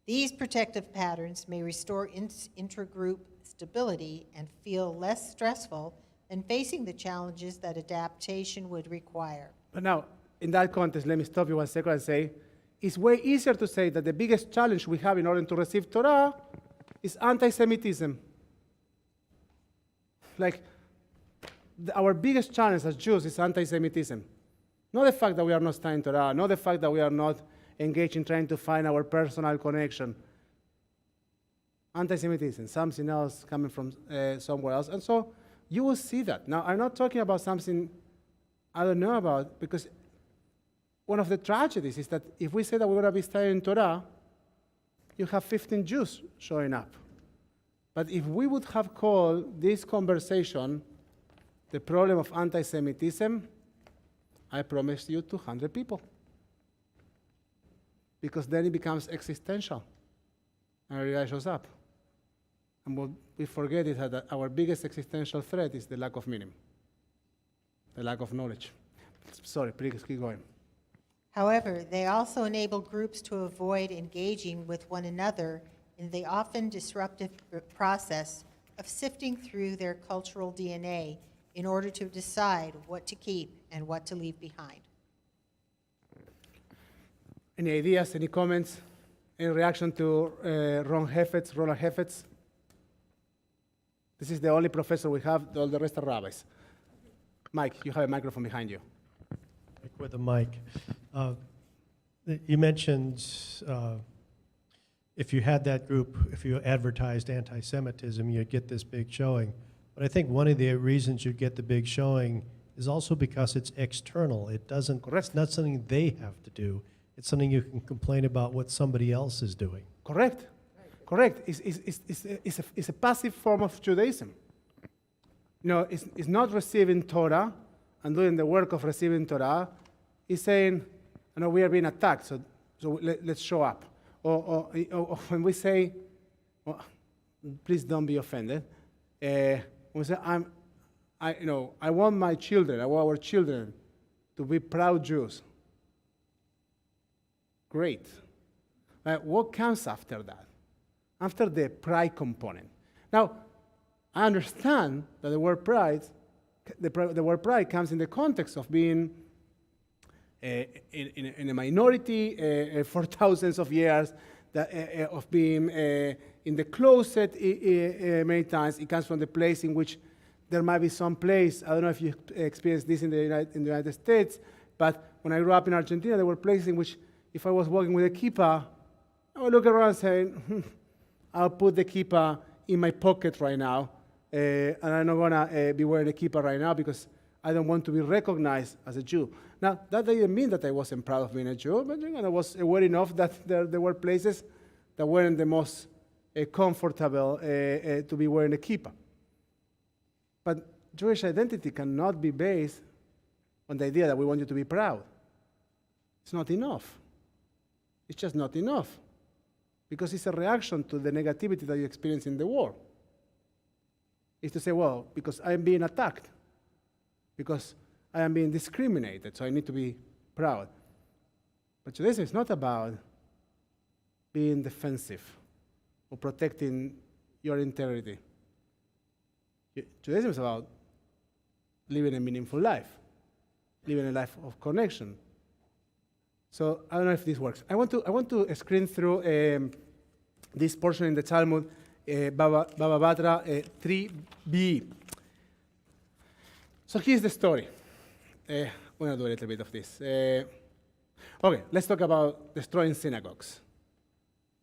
I: These protective patterns may restore intragroup stability and feel less stressful than facing the challenges that adaptation would require.
D: But now, in that context, let me stop you 1 second and say, it's way easier to say that the biggest challenge we have in order to receive Torah is anti-Semitism. Like, our biggest challenge as Jews is anti-Semitism. Not the fact that we are not studying Torah, not the fact that we are not engaged in trying to find our personal connection. Anti-Semitism, something else coming from somewhere else. And so you will see that. Now, I'm not talking about something I don't know about, because one of the tragedies is that if we say that we're going to be studying Torah, you have 15 Jews showing up. But if we would have called this conversation the problem of anti-Semitism, I promise you 200 people. Because then it becomes existential. And every guy shows up. And what we forget is that our biggest existential threat is the lack of meaning, the lack of knowledge. Sorry, please keep going.
I: However, they also enable groups to avoid engaging with one another in the often disruptive process of sifting through their cultural DNA in order to decide what to keep and what to leave behind.
D: Any ideas, any comments, any reaction to Roland Heifetz? This is the only professor we have, all the rest are rabbis. Mike, you have a microphone behind you.
F: With a mic. You mentioned if you had that group, if you advertised anti-Semitism, you'd get this big showing. But I think one of the reasons you get the big showing is also because it's external. It doesn't, it's not something they have to do. It's something you can complain about what somebody else is doing.
D: Correct. Correct. It's a passive form of Judaism. You know, it's not receiving Torah and doing the work of receiving Torah. It's saying, you know, we are being attacked, so let's show up. Or when we say, well, please don't be offended. When we say, I want my children, I want our children to be proud Jews. Great. What comes after that? After the pride component. Now, I understand that the word pride comes in the context of being in a minority for thousands of years, of being in the closet many times. It comes from the place in which there might be some place, I don't know if you experienced this in the United States, but when I grew up in Argentina, there were places in which if I was walking with a kippah, I would look around and say, I'll put the kippah in my pocket right now, and I'm not going to be wearing a kippah right now because I don't want to be recognized as a Jew. Now, that didn't mean that I wasn't proud of being a Jew, but I was aware enough that there were places that weren't the most comfortable to be wearing a kippah. But Jewish identity cannot be based on the idea that we want you to be proud. It's not enough. It's just not enough. Because it's a reaction to the negativity that you experience in the war. It's to say, well, because I'm being attacked, because I am being discriminated, so I need to be proud. But Judaism is not about being defensive or protecting your integrity. Judaism is about living a meaningful life, living a life of connection. So I don't know if this works. I want to screen through this portion in the Talmud, Baba Batra 3b. So here's the story. We're going to do a little bit of this. Okay, let's talk about destroying synagogues.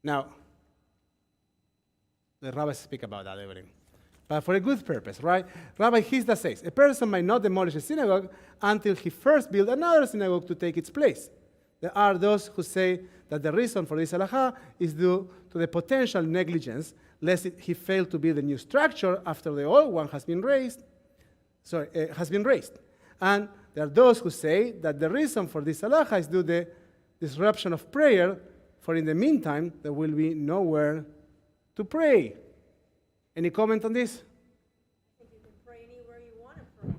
D: Now, the rabbis speak about that everything, but for a good purpose, right? Rabbi Asa says, a person might not demolish a synagogue until he first build another synagogue to take its place. There are those who say that the reason for this halakha is due to the potential negligence, lest he fail to build a new structure after the old one has been raised. And there are those who say that the reason for this halakha is due to the disruption of prayer, for in the meantime, there will be nowhere to pray. Any comment on this?
E: I think you can pray anywhere you want to pray.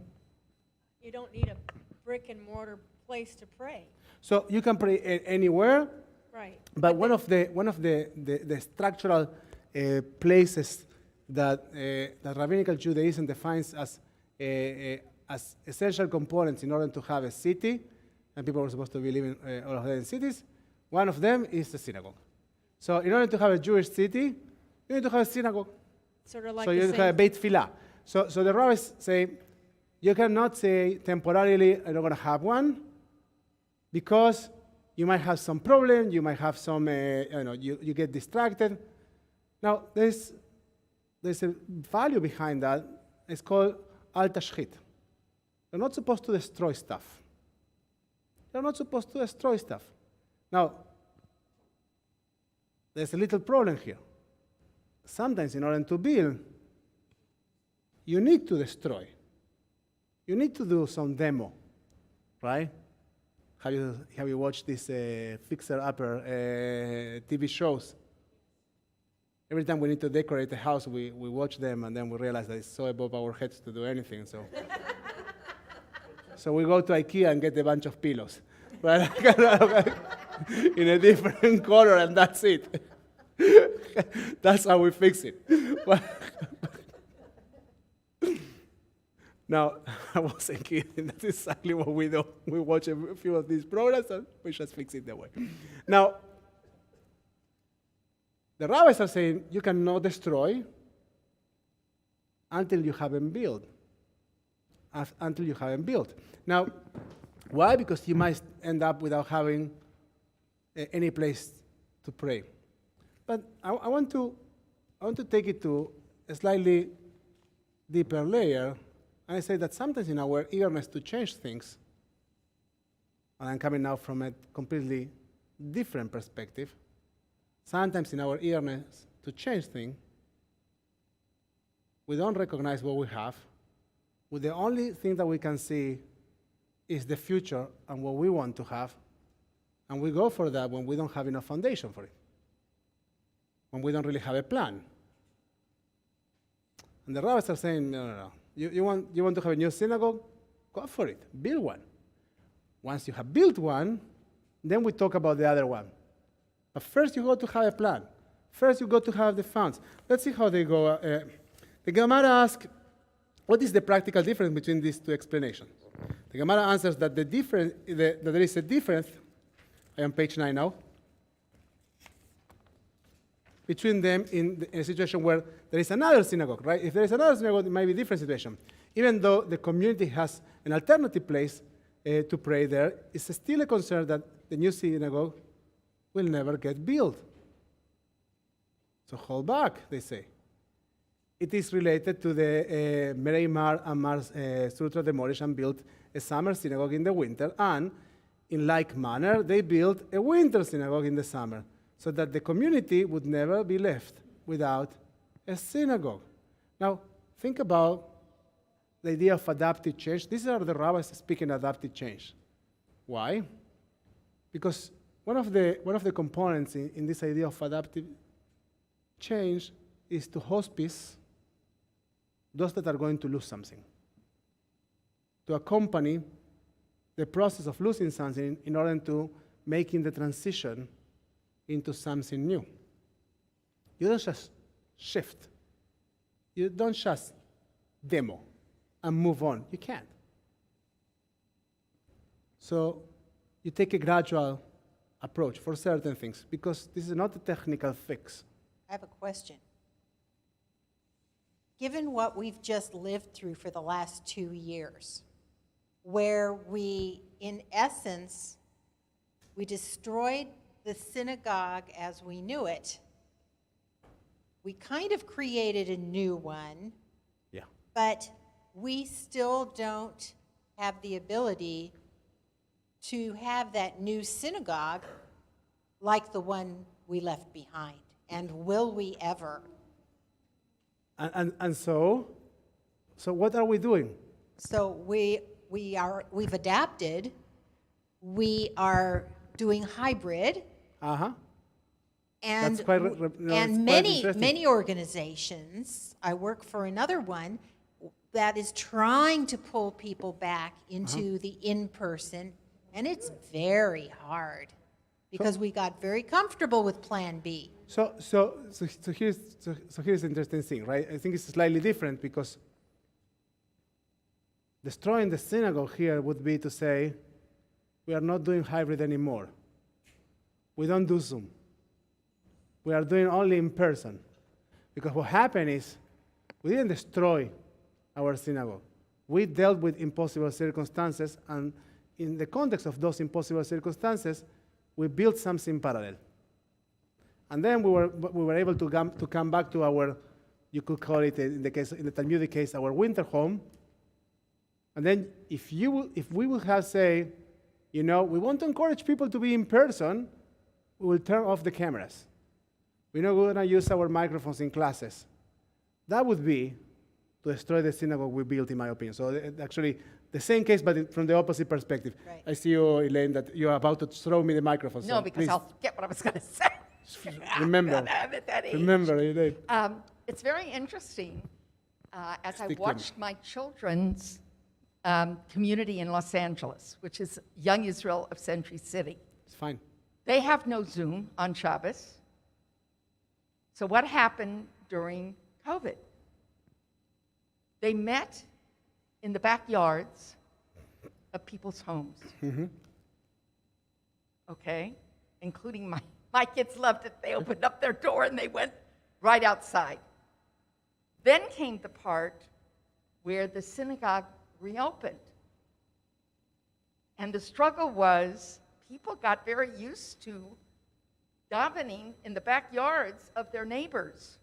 E: You don't need a brick and mortar place to pray.
D: So you can pray anywhere,
E: Right.
D: but one of the structural places that rabbinical Judaism defines as essential components in order to have a city, and people were supposed to be living all of them in cities, one of them is the synagogue. So in order to have a Jewish city, you need to have a synagogue.
E: Sort of like
D: So
E: the
D: you
E: same.
D: have a Beit Tfilah. So the rabbis say, you cannot say temporarily, I'm not going to have one, because you might have some problem, you might have some, you get distracted. Now, there's a value behind that. It's called al tashchit. You're not supposed to destroy stuff. You're not supposed to destroy stuff. Now, there's a little problem here. Sometimes in order to build, you need to destroy. You need to do some demo, right? Have you watched these fixer-upper TV shows? Every time we need to decorate a house, we watch them, and then we realize that it's so above our heads to do anything. So we go to IKEA and get a bunch of pillows, right? In a different color, and that's it. That's how we fix it. Now, I wasn't kidding. That's exactly what we do. We watch a few of these programs, and we just fix it that way. Now, the rabbis are saying you cannot destroy until you haven't built. Until you haven't built. Now, why? Because you might end up without having any place to pray. But I want to take it to a slightly deeper layer, and I say that sometimes in our eagerness to change things, and I'm coming now from a completely different perspective, sometimes in our eagerness to change things, we don't recognize what we have. Well, the only thing that we can see is the future and what we want to have, and we go for that when we don't have enough foundation for it, when we don't really have a plan. And the rabbis are saying, no. You want to have a new synagogue? Go for it. Build one. Once you have built one, then we talk about the other one. But first you go to have a plan. First you go to have the funds. Let's see how they go. The Gemara asks, what is the practical difference between these two explanations? The Gemara answers that that there is a difference. I am on page 9 now. Between them in a situation where there is another synagogue, right? If there is another synagogue, it might be a different situation. Even though the community has an alternative place to pray there, it's still a concern that the new synagogue will never get built. So hold back, they say. It is related to the Merei Mar and Mar's Sutra demolished and built a summer synagogue in the winter, and in like manner, they built a winter synagogue in the summer, so that the community would never be left without a synagogue. Now, think about the idea of adaptive change. These are the rabbis speaking adaptive change. Why? Because one of the components in this idea of adaptive change is to hospice those that are going to lose something, to accompany the process of losing something in order to making the transition into something new. You don't just shift. You don't just demo and move on. You can't. So you take a gradual approach for certain things, because this is not a technical fix.
I: I have a question. Given what we've just lived through for the last 2 years, where we, in essence, we destroyed the synagogue as we knew it, we kind of created a new one,
D: Yeah.
I: but we still don't have the ability to have that new synagogue like the one we left behind. And will we ever?
D: And so what are we doing?
I: So we've adapted. We are doing hybrid.
D: Uh-huh.
I: And,
D: That's quite
I: and
D: quite
I: many,
D: interesting.
I: many organizations, I work for another one, that is trying to pull people back into the in-person, and it's very hard because we got very comfortable with Plan B.
D: So here's the interesting thing, right? I think it's slightly different because destroying the synagogue here would be to say, we are not doing hybrid anymore. We don't do Zoom. We are doing only in person. Because what happened is, we didn't destroy our synagogue. We dealt with impossible circumstances, and in the context of those impossible circumstances, we built something parallel. And then we were able to come back to our, you could call it in the Talmudic case, our winter home. And then if we would have say, we want to encourage people to be in person, we will turn off the cameras. We're not going to use our microphones in classes. That would be to destroy the synagogue we built, in my opinion. So actually, the same case, but from the opposite perspective.
I: Right.
D: I see you, Elaine, that you're about to throw me the microphone.
J: No,
D: so
J: because
D: please,
J: I'll forget what I was going to say.
D: remember.
J: I'm at that age.
D: Remember, Elaine.
J: It's very interesting. As I
D: Stick to
J: watched my children's community in Los Angeles, which is Young Israel of Century City.
D: It's fine.
J: They have no Zoom on Shabbos. So what happened during COVID? They met in the backyards of people's homes. Okay? Including my kids loved it. They opened up their door and they went right outside. Then came the part where the synagogue reopened. And the struggle was people got very used to davening in the backyards of their neighbors.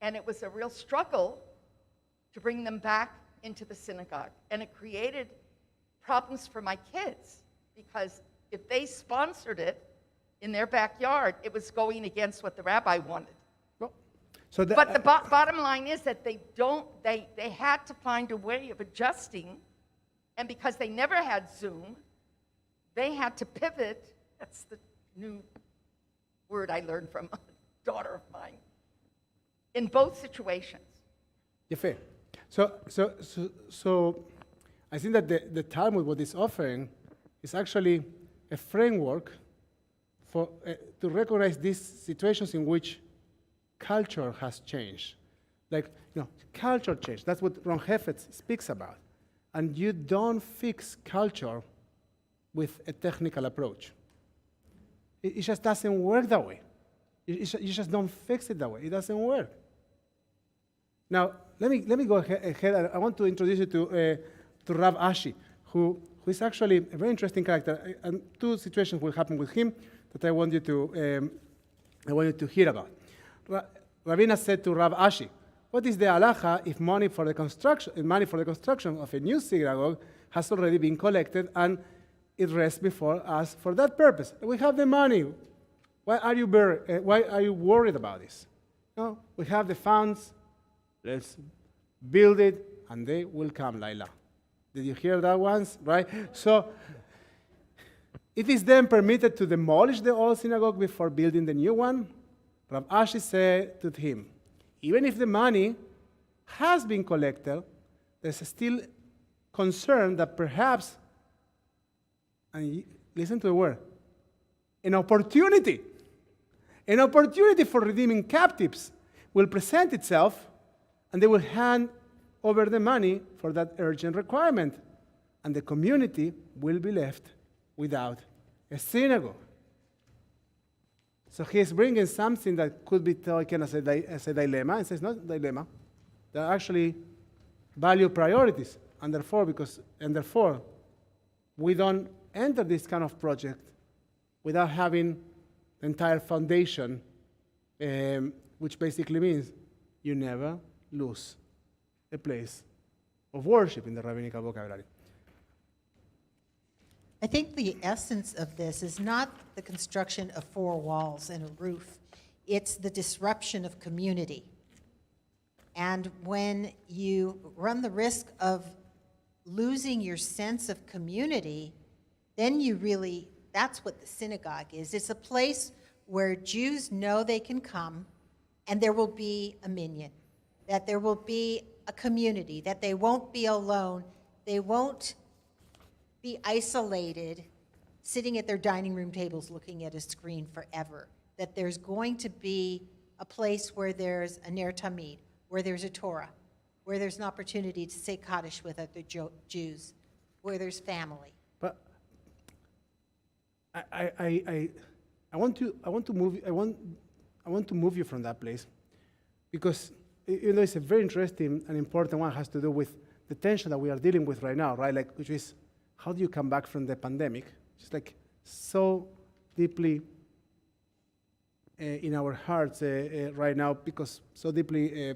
J: And it was a real struggle to bring them back into the synagogue. And it created problems for my kids because if they sponsored it in their backyard, it was going against what the rabbi wanted. But the bottom line is that they had to find a way of adjusting, and because they never had Zoom, they had to pivot. That's the new word I learned from a daughter of mine. In both situations.
D: Yeah, so I think that the Talmud, what it's offering, is actually a framework for to recognize these situations in which culture has changed. Culture changed. That's what Ron Hefetz speaks about. And you don't fix culture with a technical approach. It just doesn't work that way. You just don't fix it that way. It doesn't work. Now, let me go ahead. I want to introduce you to Rav Ashi, who is actually a very interesting character. And two situations will happen with him that I want you to hear about. Ravina said to Rav Ashi, "What is the halacha if money for the construction of a new synagogue has already been collected and it rests before us for that purpose? We have the money. Why are you worried about this? No, we have the funds. Let's build it, and they will come, Laila." Did you hear that once? Right? So, it is then permitted to demolish the old synagogue before building the new one? Rav Ashi said to him, even if the money has been collected, there's still concern that perhaps, and listen to the word, an opportunity for redeeming captives will present itself, and they will hand over the money for that urgent requirement, and the community will be left without a synagogue. So he's bringing something that could be taken as a dilemma, and says, not a dilemma. They're actually value priorities, and therefore, we don't enter this kind of project without having the entire foundation, which basically means you never lose a place of worship in the rabbinical vocabulary.
I: I think the essence of this is not the construction of four walls and a roof. It's the disruption of community. And when you run the risk of losing your sense of community, then you really that's what the synagogue is. It's a place where Jews know they can come, and there will be a minyan, that there will be a community, that they won't be alone, they won't be isolated, sitting at their dining room tables looking at a screen forever, that there's going to be a place where there's a Ner Tamid, where there's a Torah, where there's an opportunity to say Kaddish with other Jews, where there's family.
D: But I want to move you from that place, because it's a very interesting and important one. It has to do with the tension that we are dealing with right now, right? Like, which is, how do you come back from the pandemic? It's like so deeply in our hearts right now, because so deeply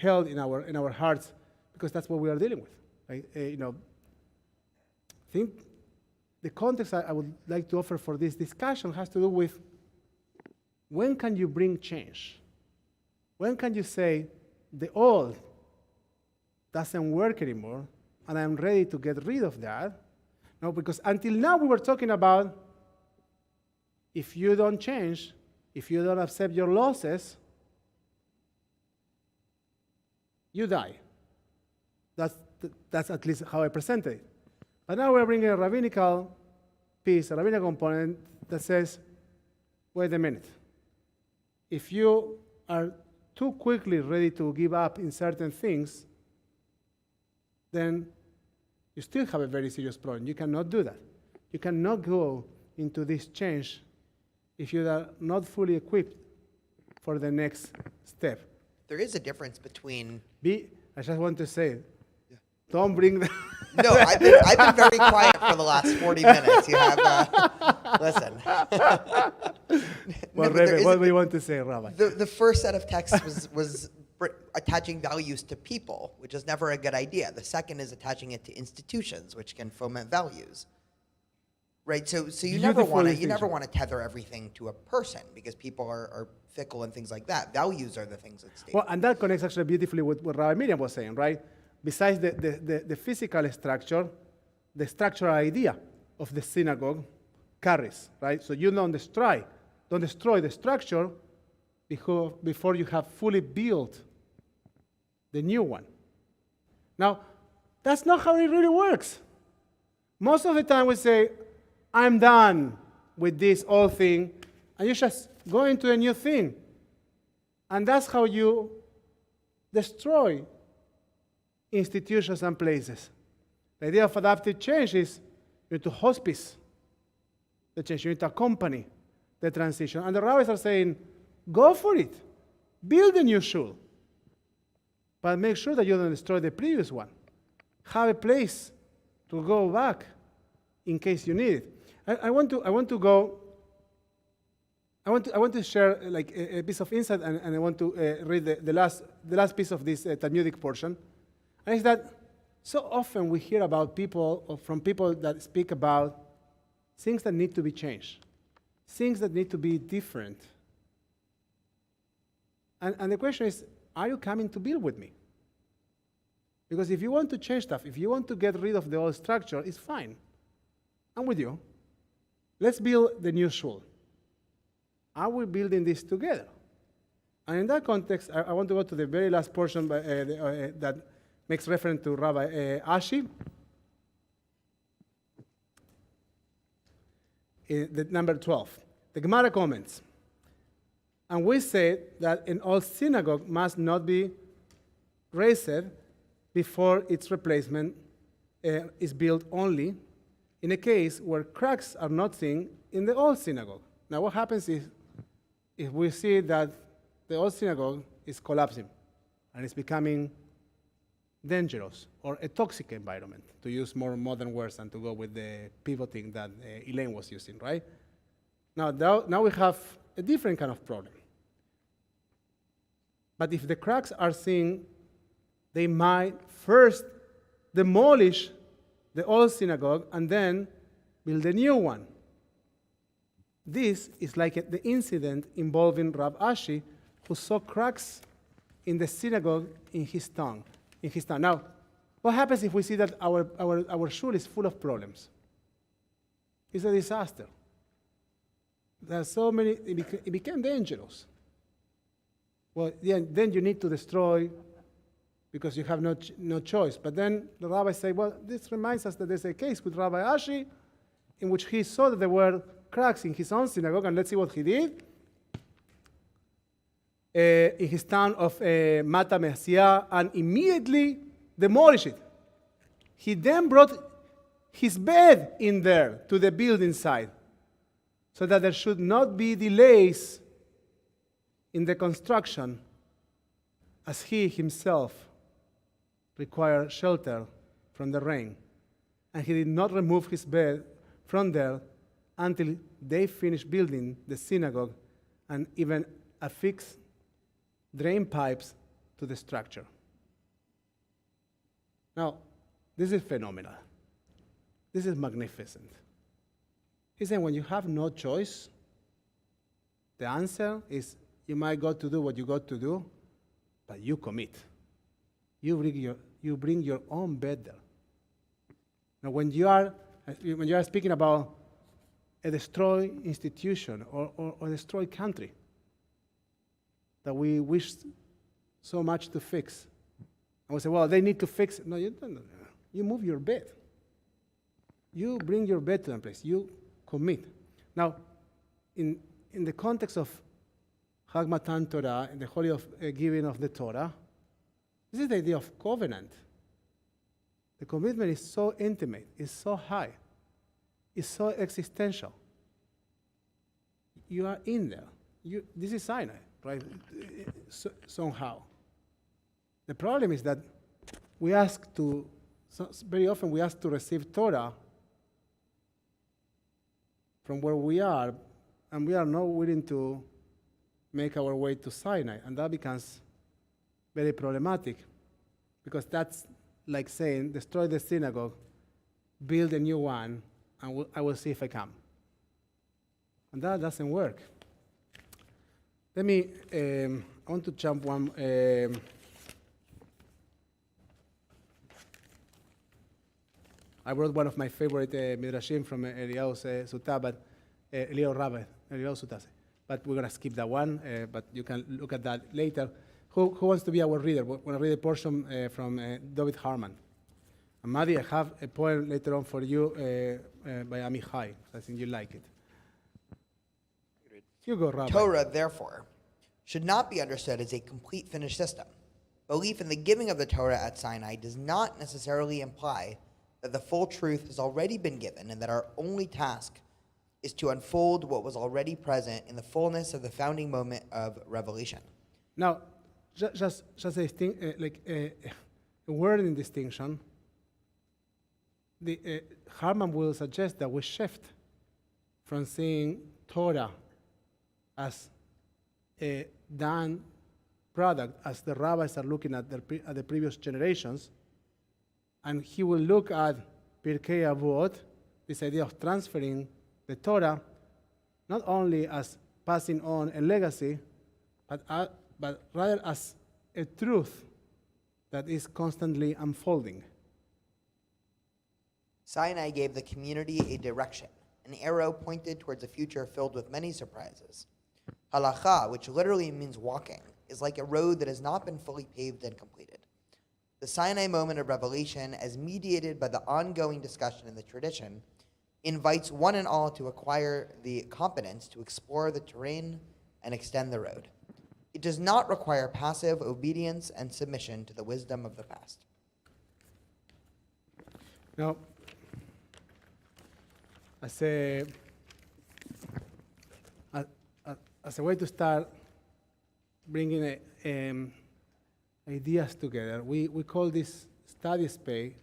D: held in our hearts, because that's what we are dealing with. Right? I think the context I would like to offer for this discussion has to do with, when can you bring change? When can you say the old doesn't work anymore, and I'm ready to get rid of that? No, because until now we were talking about, if you don't change, if you don't accept your losses, you die. That's at least how I presented it. But now we're bringing a rabbinical piece, a rabbinical component that says, wait a minute. If you are too quickly ready to give up in certain things, then you still have a very serious problem. You cannot do that. You cannot go into this change if you are not fully equipped for the next step.
G: There is a difference between.
D: I just want to say, don't bring the.
G: No, I've been very quiet for the last 40 minutes. You have, listen.
D: What do you want to say, Rabbi?
G: The first set of texts was attaching values to people, which is never a good idea. The second is attaching it to institutions, which can foment values. Right, so you never want to tether everything to a person, because people are fickle and things like that. Values are the things that stay.
D: Well, and that connects actually beautifully with what Rabbi Miriam was saying, right? Besides the physical structure, the structural idea of the synagogue carries, right? So you don't destroy the structure before you have fully built the new one. Now, that's not how it really works. Most of the time we say, I'm done with this old thing, and you just go into a new thing. And that's how you destroy institutions and places. The idea of adaptive change is you need to hospice the change, you need to accompany the transition. And the rabbis are saying, go for it. Build a new shul. But make sure that you don't destroy the previous one. Have a place to go back in case you need it. I want to share like a piece of insight, and I want to read the last piece of this Talmudic portion. And it's that so often we hear about from people that speak about things that need to be changed, things that need to be different. And the question is, are you coming to build with me? Because if you want to change stuff, if you want to get rid of the old structure, it's fine. I'm with you. Let's build the new shul. Are we building this together? And in that context, I want to go to the very last portion that makes reference to Rabbi Asa. The number 12. The Gemara comments, and we say that an old synagogue must not be razed before its replacement is built only in a case where cracks are not seen in the old synagogue. Now what happens is, if we see that the old synagogue is collapsing and it's becoming dangerous or a toxic environment, to use more modern words and to go with the pivoting that Elaine was using, right? Now we have a different kind of problem. But if the cracks are seen, they might first demolish the old synagogue and then build a new one. This is like the incident involving Rabbi Asa, who saw cracks in the synagogue in his town. Now, what happens if we see that our shul is full of problems? It's a disaster. There are so many, it became dangerous. Well, then you need to destroy because you have no choice. But then the rabbi said, well, this reminds us that there's a case with Rabbi Ashi in which he saw that there were cracks in his own synagogue, and let's see what he did. In his town of Mata Mesia, and immediately demolished it. He then brought his bed in there to the building site so that there should not be delays in the construction, as he himself required shelter from the rain. And he did not remove his bed from there until they finished building the synagogue and even affixed drain pipes to the structure. Now, this is phenomenal. This is magnificent. He said when you have no choice, the answer is you might got to do what you got to do, but you commit. You bring your own bed there. Now, when you are speaking about a destroyed institution or a destroyed country that we wish so much to fix, and we say, well, they need to fix it. No, you don't. You move your bed. You bring your bed to that place. You commit. Now, in the context of Chag Matan Torah, in the holy giving of the Torah, this is the idea of covenant. The commitment is so intimate, it's so high, it's so existential. You are in there. This is Sinai, right? Somehow. The problem is that very often we ask to receive Torah from where we are, and we are not willing to make our way to Sinai, and that becomes very problematic, because that's like saying, destroy the synagogue, build a new one, and I will see if I come. And that doesn't work. I want to jump one. I brought one of my favorite midrashim from Eliyahu Sutta, but Eliyahu Rabbi, Eliyahu Sutta. But we're going to skip that one, but you can look at that later. Who wants to be our reader? We're going to read a portion from David Harman. And Madi, I have a poem later on for you by Amichai. I think you like it. You go, Rabbi.
G: Torah, therefore, should not be understood as a complete finished system. Belief in the giving of the Torah at Sinai does not necessarily imply that the full truth has already been given and that our only task is to unfold what was already present in the fullness of the founding moment of revelation.
D: Now, just a wording distinction. Harman will suggest that we shift from seeing Torah as a done product, as the rabbis are looking at the previous generations, and he will look at Pirkei Avot, this idea of transferring the Torah, not only as passing on a legacy, but rather as a truth that is constantly unfolding.
G: Sinai gave the community a direction, an arrow pointed towards a future filled with many surprises. Halacha, which literally means walking, is like a road that has not been fully paved and completed. The Sinai moment of revelation, as mediated by the ongoing discussion in the tradition, invites one and all to acquire the competence to explore the terrain and extend the road. It does not require passive obedience and submission to the wisdom of the past.
D: Now, as a way to start bringing ideas together, we call this study space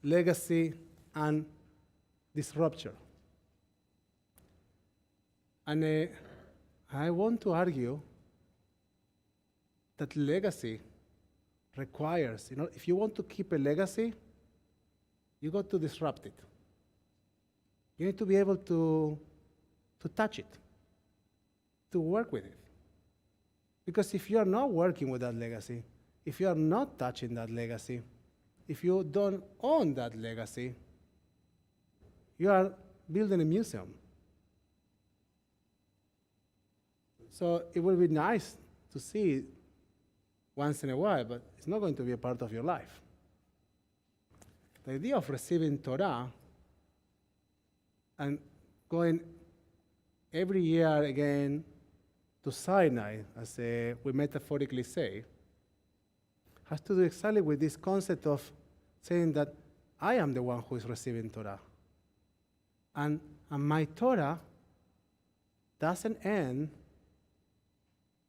D: legacy and disruption. And I want to argue that legacy requires, if you want to keep a legacy, you got to disrupt it. You need to be able to touch it, to work with it. Because if you are not working with that legacy, if you are not touching that legacy, if you don't own that legacy, You are building a museum. So it will be nice to see it once in a while, but it's not going to be a part of your life. The idea of receiving Torah and going every year again to Sinai, as we metaphorically say, has to do exactly with this concept of saying that I am the one who is receiving Torah. And my Torah doesn't end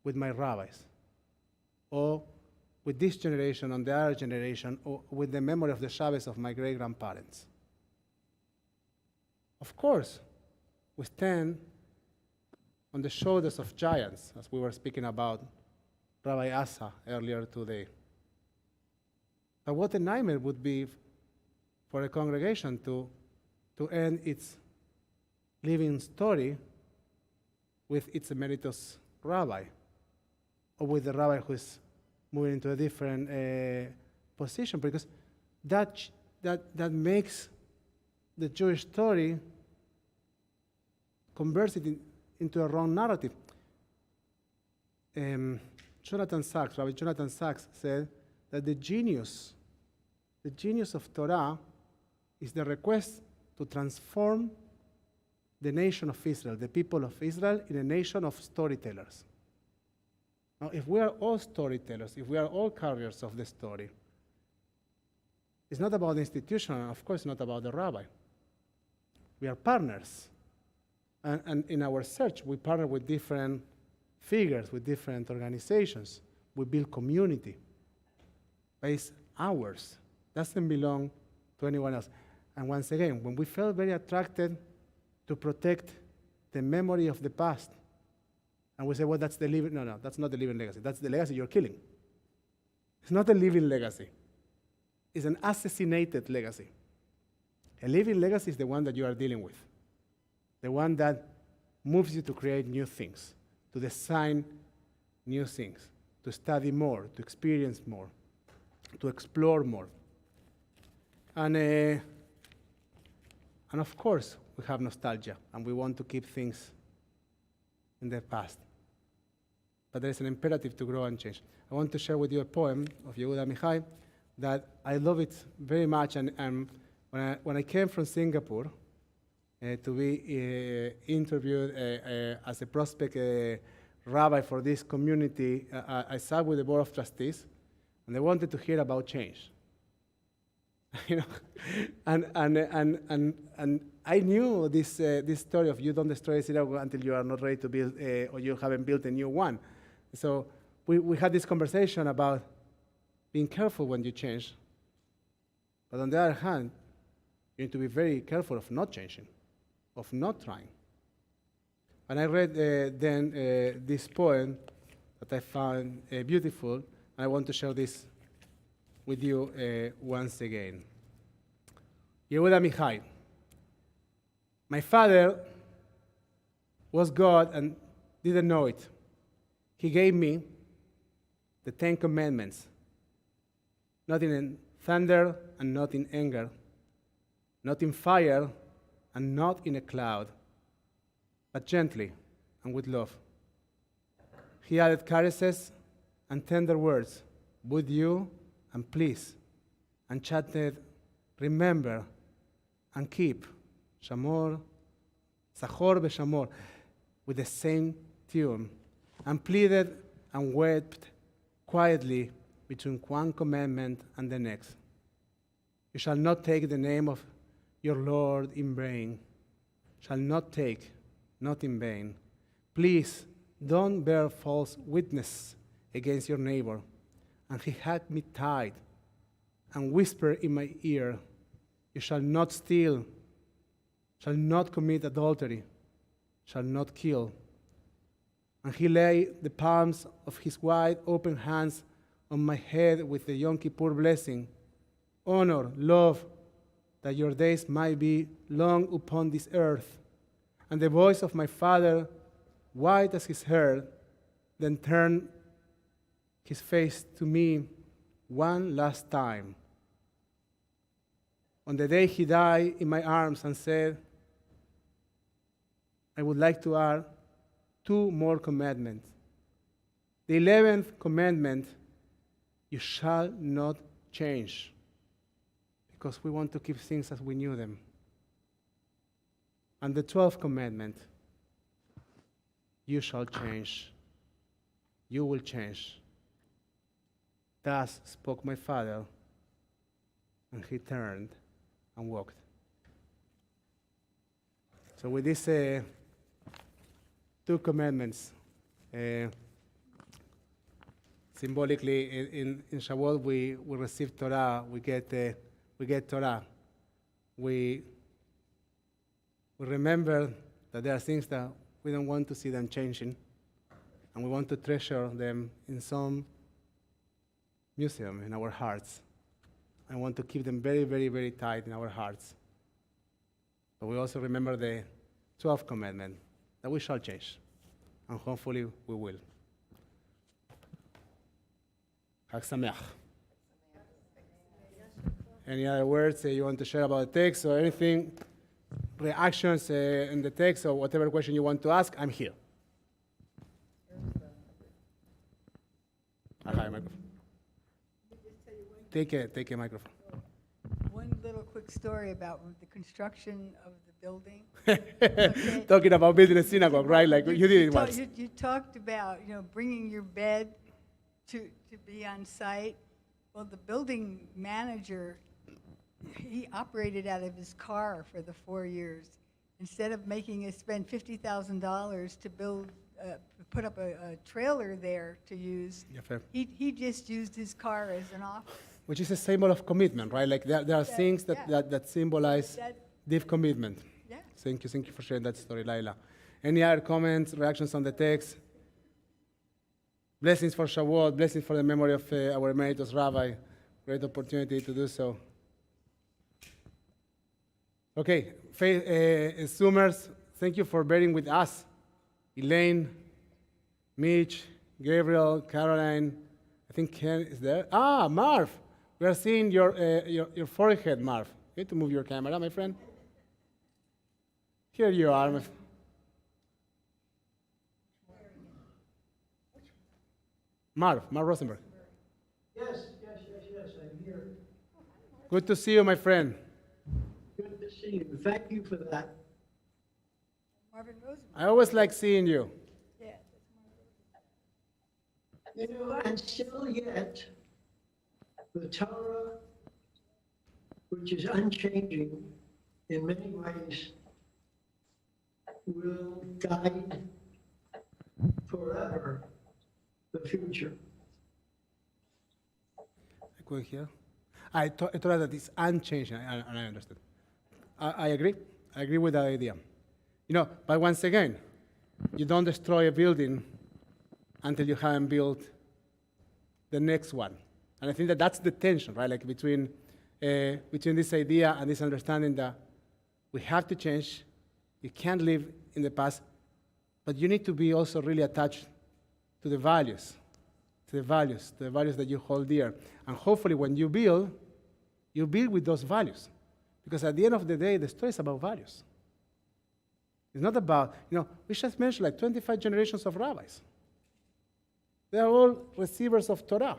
D: with my rabbis, or with this generation and the other generation, or with the memory of the Shabbos of my great-grandparents. Of course, we stand on the shoulders of giants, as we were speaking about Rabbi Asa earlier today. But what a nightmare would be for a congregation to end its living story with its emeritus rabbi, or with the rabbi who is moving into a different position, because that makes the Jewish story, converts it into a wrong narrative. Rabbi Jonathan Sachs said that the genius of Torah is the request to transform the nation of Israel, the people of Israel, in a nation of storytellers. Now, if we are all storytellers, if we are all carriers of the story, it's not about the institution, and of course not about the rabbi. We are partners. And in our search, we partner with different figures, with different organizations. We build community. But it's ours. Doesn't belong to anyone else. And once again, when we felt very attracted to protect the memory of the past, and we say, well, that's the living, no, that's not the living legacy. That's the legacy you're killing. It's not a living legacy. It's an assassinated legacy. A living legacy is the one that you are dealing with, the one that moves you to create new things, to design new things, to study more, to experience more, to explore more. And of course, we have nostalgia, and we want to keep things in the past. But there is an imperative to grow and change. I want to share with you a poem of Yehuda Mihai that I love it very much. And when I came from Singapore to be interviewed as a prospect rabbi for this community, I sat with the board of trustees, and they wanted to hear about change. You know, and I knew this story of you don't destroy a synagogue until you are not ready to build, or you haven't built a new one. So we had this conversation about being careful when you change. But on the other hand, you need to be very careful of not changing, of not trying. And I read then this poem that I found beautiful, and I want to share this with you once again. Yehuda Mihai. My father was God and didn't know it. He gave me the 10 Commandments, not in thunder and not in anger, not in fire and not in a cloud, but gently and with love. He added caresses and tender words, would you and please, and chanted, remember and keep, Shamor, Zachor v'Shamor, with the same tune, and pleaded and wept quietly between one commandment and the next. You shall not take the name of your Lord in vain. Shall not take, not in vain. Please don't bear false witness against your neighbor. And he had me tied and whispered in my ear, you shall not steal, shall not commit adultery, shall not kill. And he laid the palms of his wide open hands on my head with the Yom Kippur blessing. Honor, love, that your days might be long upon this earth. And the voice of my father, white as his hair, then turned his face to me one last time. on the day he died in my arms and said, I would like to add 2 more commandments. The 11th commandment, you shall not change, because we want to keep things as we knew them. And the 12th commandment, you shall change. You will change. Thus spoke my father, and he turned and walked. So with these 2 commandments, symbolically in Shavuot we receive Torah, we get Torah. We remember that there are things that we don't want to see them changing, and we want to treasure them in some museum in our hearts. I want to keep them very, very, very tight in our hearts. But we also remember the 12th commandment, that we shall change, and hopefully we will. Chag Sameach. Any other words you want to share about the text or anything? Reactions in the text or whatever question you want to ask, I'm here. Hi, microphone. Take a microphone.
B: One little quick story about the construction of the building. Okay.
D: Talking about building a synagogue, right? Like you did it once.
B: You talked about, bringing your bed to be on site. Well, the building manager, he operated out of his car for the 4 years. Instead of making us spend $50,000 to put up a trailer there to use,
D: Yeah, fair.
B: he just used his car as an office.
D: Which is a symbol of commitment, right? Like there are things that symbolize deep commitment.
B: Yeah.
D: Thank you for sharing that story, Laila. Any other comments, reactions on the text? Blessings for Shavuot, blessings for the memory of our emeritus rabbi. Great opportunity to do so. Okay, Zoomers, thank you for bearing with us. Elaine, Mitch, Gabriel, Caroline, I think Ken is there. Marv, we are seeing your forehead, Marv. You need to move your camera, my friend. Here you are, my friend. Marv Rosenberg.
K: Yes, I'm here.
D: Good to see you, my friend.
K: Good to see you. Thank you for that.
B: Marvin Rosenberg.
D: I always like seeing you.
B: Yeah.
K: And still yet, the Torah, which is unchanging in many ways, will guide forever the future.
D: I couldn't hear. I thought that it's unchanging, and I understood. I agree. I agree with that idea. But once again, you don't destroy a building until you haven't built the next one. And I think that that's the tension, right? Like between this idea and this understanding that we have to change, you can't live in the past, but you need to be also really attached to the values that you hold dear. And hopefully when you build with those values. Because at the end of the day, the story is about values. It's not about, we just mentioned like 25 generations of rabbis. They are all receivers of Torah.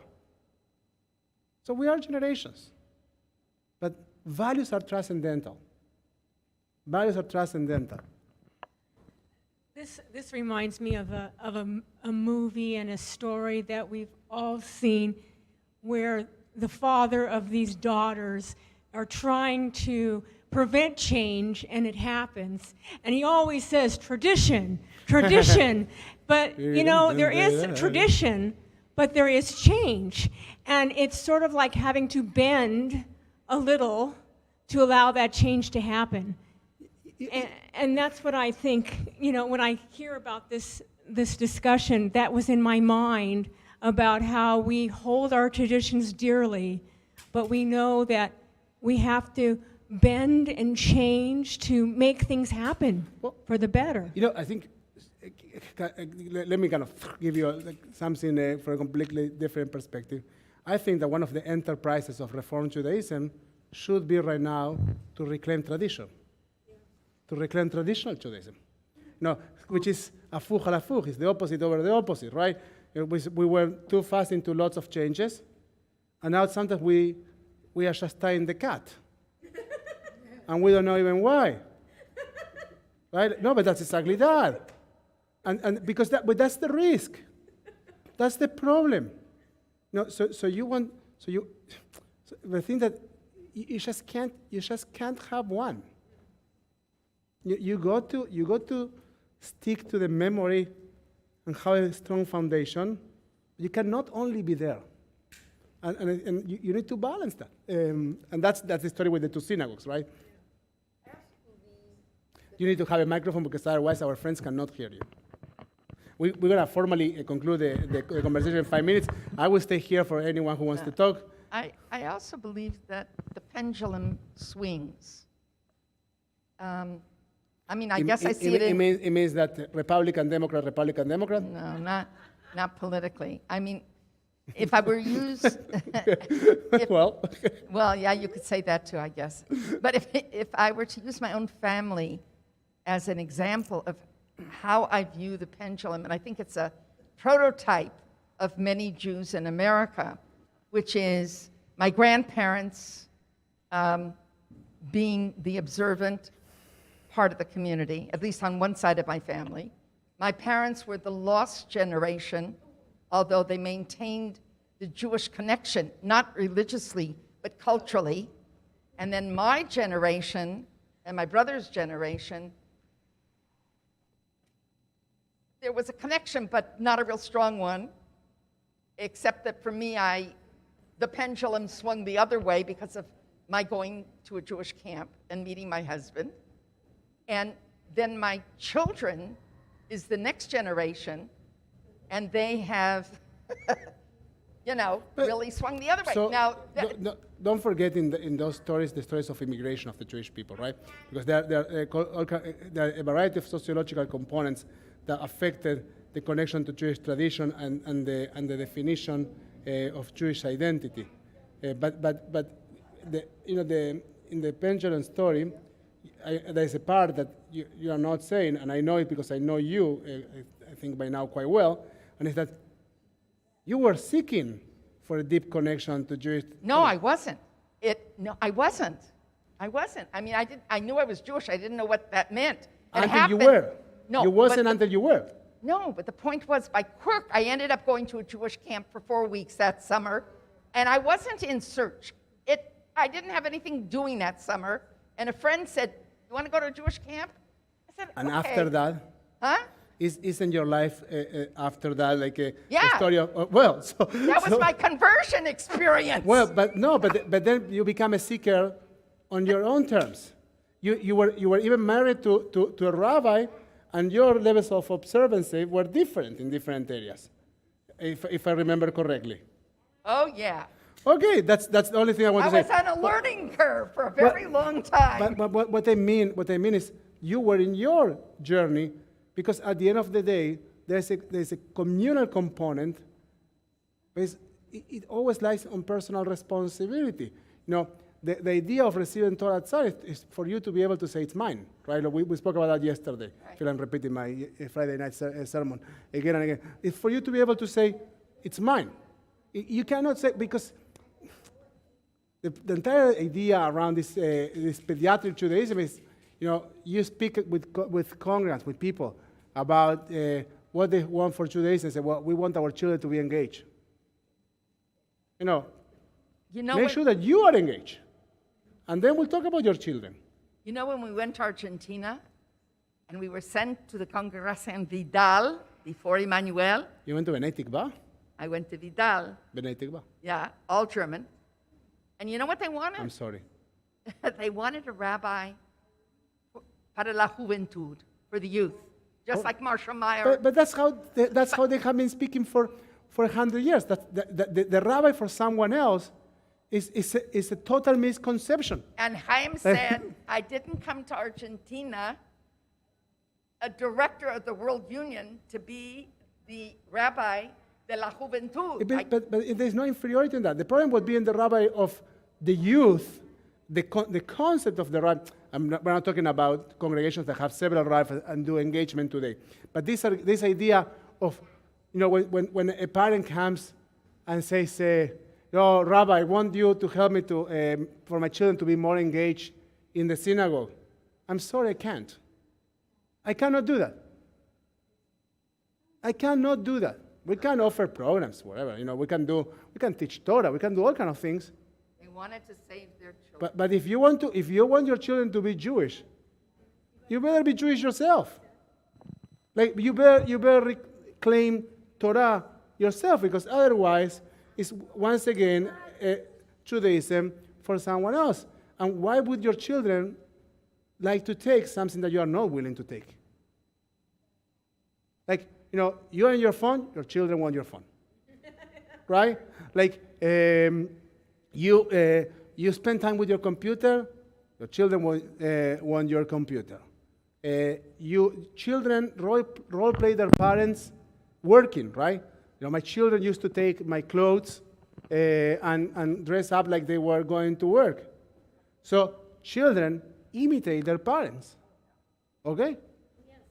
D: So we are generations. But values are transcendental. Values are transcendental.
E: This reminds me of a movie and a story that we've all seen where the father of these daughters are trying to prevent change, and it happens. And he always says, tradition. But, there is tradition, but there is change. And it's sort of like having to bend a little to allow that change to happen. And that's what I think, when I hear about this discussion, that was in my mind about how we hold our traditions dearly, but we know that we have to bend and change to make things happen for the better.
D: I think, let me kind of give you something for a completely different perspective. I think that one of the enterprises of Reform Judaism should be right now to reclaim tradition, to reclaim traditional Judaism. No, which is afuch al afuch, it's the opposite over the opposite, right? We went too fast into lots of changes, and now sometimes we are just tying the cat. And we don't know even why. Right? No, but that's exactly that. And because that's the risk. That's the problem. No, so the thing that you just can't have one. You got to stick to the memory and have a strong foundation. You cannot only be there. And you need to balance that. And that's the story with the two synagogues, right? You need to have a microphone because otherwise our friends cannot hear you. We're going to formally conclude the conversation in 5 minutes. I will stay here for anyone who wants to talk.
J: I also believe that the pendulum swings. I guess I see it in...
D: It means that Republican, Democrat?
J: No, not politically. I mean, if I were used... Well, yeah, you could say that too, I guess. But if I were to use my own family as an example of how I view the pendulum, and I think it's a prototype of many Jews in America, which is my grandparents being the observant part of the community, at least on one side of my family. My parents were the lost generation, although they maintained the Jewish connection, not religiously, but culturally. And then my generation and my brother's generation, there was a connection, but not a real strong one, except that for me, the pendulum swung the other way because of my going to a Jewish camp and meeting my husband. And then my children is the next generation, and they have, really swung the other way.
D: So
J: Now,
D: don't forget in those stories, the stories of immigration of the Jewish people, right? Because there are a variety of sociological components that affected the connection to Jewish tradition and the definition of Jewish identity. But in the pendulum story, there's a part that you are not saying, and I know it because I know you, I think by now quite well, and it's that you were seeking for a deep connection to Jewish.
J: No, I wasn't. I wasn't. I mean, I knew I was Jewish. I didn't know what that meant.
D: Until you were.
J: No,
D: you wasn't until you were.
J: No, but the point was, by quirk, I ended up going to a Jewish camp for 4 weeks that summer, and I wasn't in search. I didn't have anything doing that summer, and a friend said, "You want to go to a Jewish camp?" I said,
D: And
J: okay.
D: after that?
J: Huh?
D: Isn't your life after that like a
J: Yeah.
D: story of,
J: That was my conversion experience.
D: But then you become a seeker on your own terms. You were even married to a rabbi, and your levels of observancy were different in different areas, if I remember correctly.
J: Oh, yeah.
D: Okay, that's the only thing I want to say.
J: I was on a learning curve for a very long time.
D: But what I mean is you were in your journey, because at the end of the day, there's a communal component. It always lies on personal responsibility. The idea of receiving Torah outside is for you to be able to say it's mine, right? We spoke about that yesterday. Right. I feel I'm repeating my Friday night sermon again and again. It's for you to be able to say it's mine. You cannot say, because the entire idea around this pediatric Judaism is, you speak with congregants, with people, about what they want for Judaism. Say, well, we want our children to be engaged. Make sure that you are engaged. And then we'll talk about your children.
J: When we went to Argentina, and we were sent to the Congregación Vidal before Emmanuel.
D: You went to Beth Tikvah?
J: I went to Vidal.
D: Beth Tikvah?
J: Yeah, all German. And you know what they wanted?
D: I'm sorry.
J: They wanted a rabbi para la juventud, for the youth, just like Marshall Meyer.
D: But that's how they have been speaking for 100 years. That the rabbi for someone else is a total misconception.
J: And Chaim said, I didn't come to Argentina, a director of the World Union, to be the rabbi de la juventud.
D: But there's no inferiority in that. The problem with being the rabbi of the youth, the concept of the Rav, we're not talking about congregations that have several Ravs and do engagement today. But this idea of, when a parent comes and says, "Oh, Rabbi, I want you to help me for my children to be more engaged in the synagogue." I'm sorry, I can't. I cannot do that. I cannot do that. We can offer programs, whatever. We can teach Torah, we can do all kind of things.
J: They wanted to save their children.
D: But if you want your children to be Jewish, you better be Jewish yourself. Like you better reclaim Torah yourself, because otherwise it's once again Judaism for someone else. And why would your children like to take something that you are not willing to take? Like, you and your phone, your children want your phone. Right? Like, you spend time with your computer, your children want your computer. Children role play their parents working, right? My children used to take my clothes and dress up like they were going to work. So children imitate their parents, okay?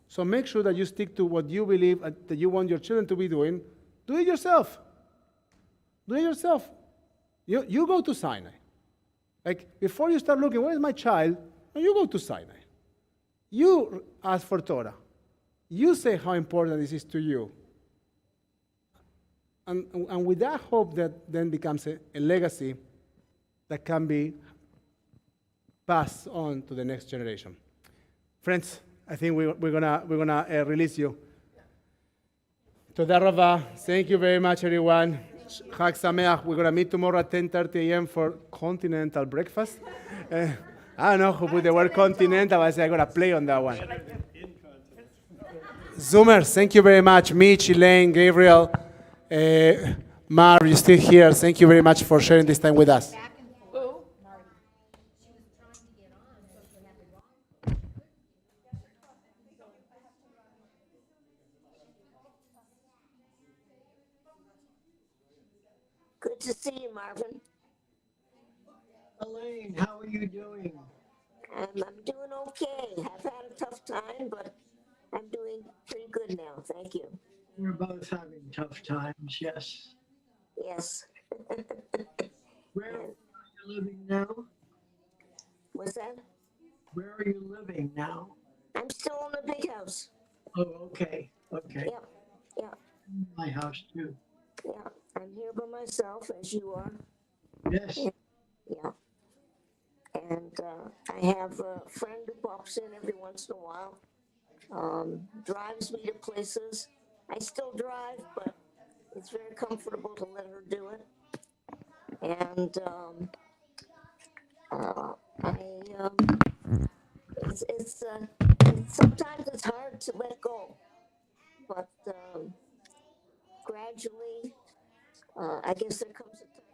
D: So make sure that you stick to what you believe that you want your children to be doing. Do it yourself. Do it yourself. You go to Sinai. Like, before you start looking, where is my child? You go to Sinai. You ask for Torah. You say how important this is to you. And with that hope, that then becomes a legacy that can be passed on to the next generation. Friends, I think we're gonna release you. Toda Rava. Thank you very much, everyone. Chag Sameach. We're gonna meet tomorrow at 10:30 a.m. for continental breakfast. I don't know who put the word continental. I gotta play on that one. Zoomers, thank you very much. Mitch, Elaine, Gabriel, Marv, you're still here. Thank you very much for sharing this time with us.
L: Good to see you, Marvin.
K: Elaine, how are you doing?
L: I'm doing okay. I've had a tough time, but I'm doing pretty good now. Thank you.
K: We're both having tough times, yes.
L: Yes.
K: Where are you living now?
L: What's that?
K: Where are you living now?
L: I'm still in the big house.
K: Oh, okay, okay.
L: Yep. Yeah.
K: My house too.
L: Yeah. I'm here by myself, as you are.
K: Yes.
L: Yeah. And I have a friend who pops in every once in a while, drives me to places. I still drive, but it's very comfortable to let her do it. And sometimes it's hard to let go, but gradually, I guess there comes a time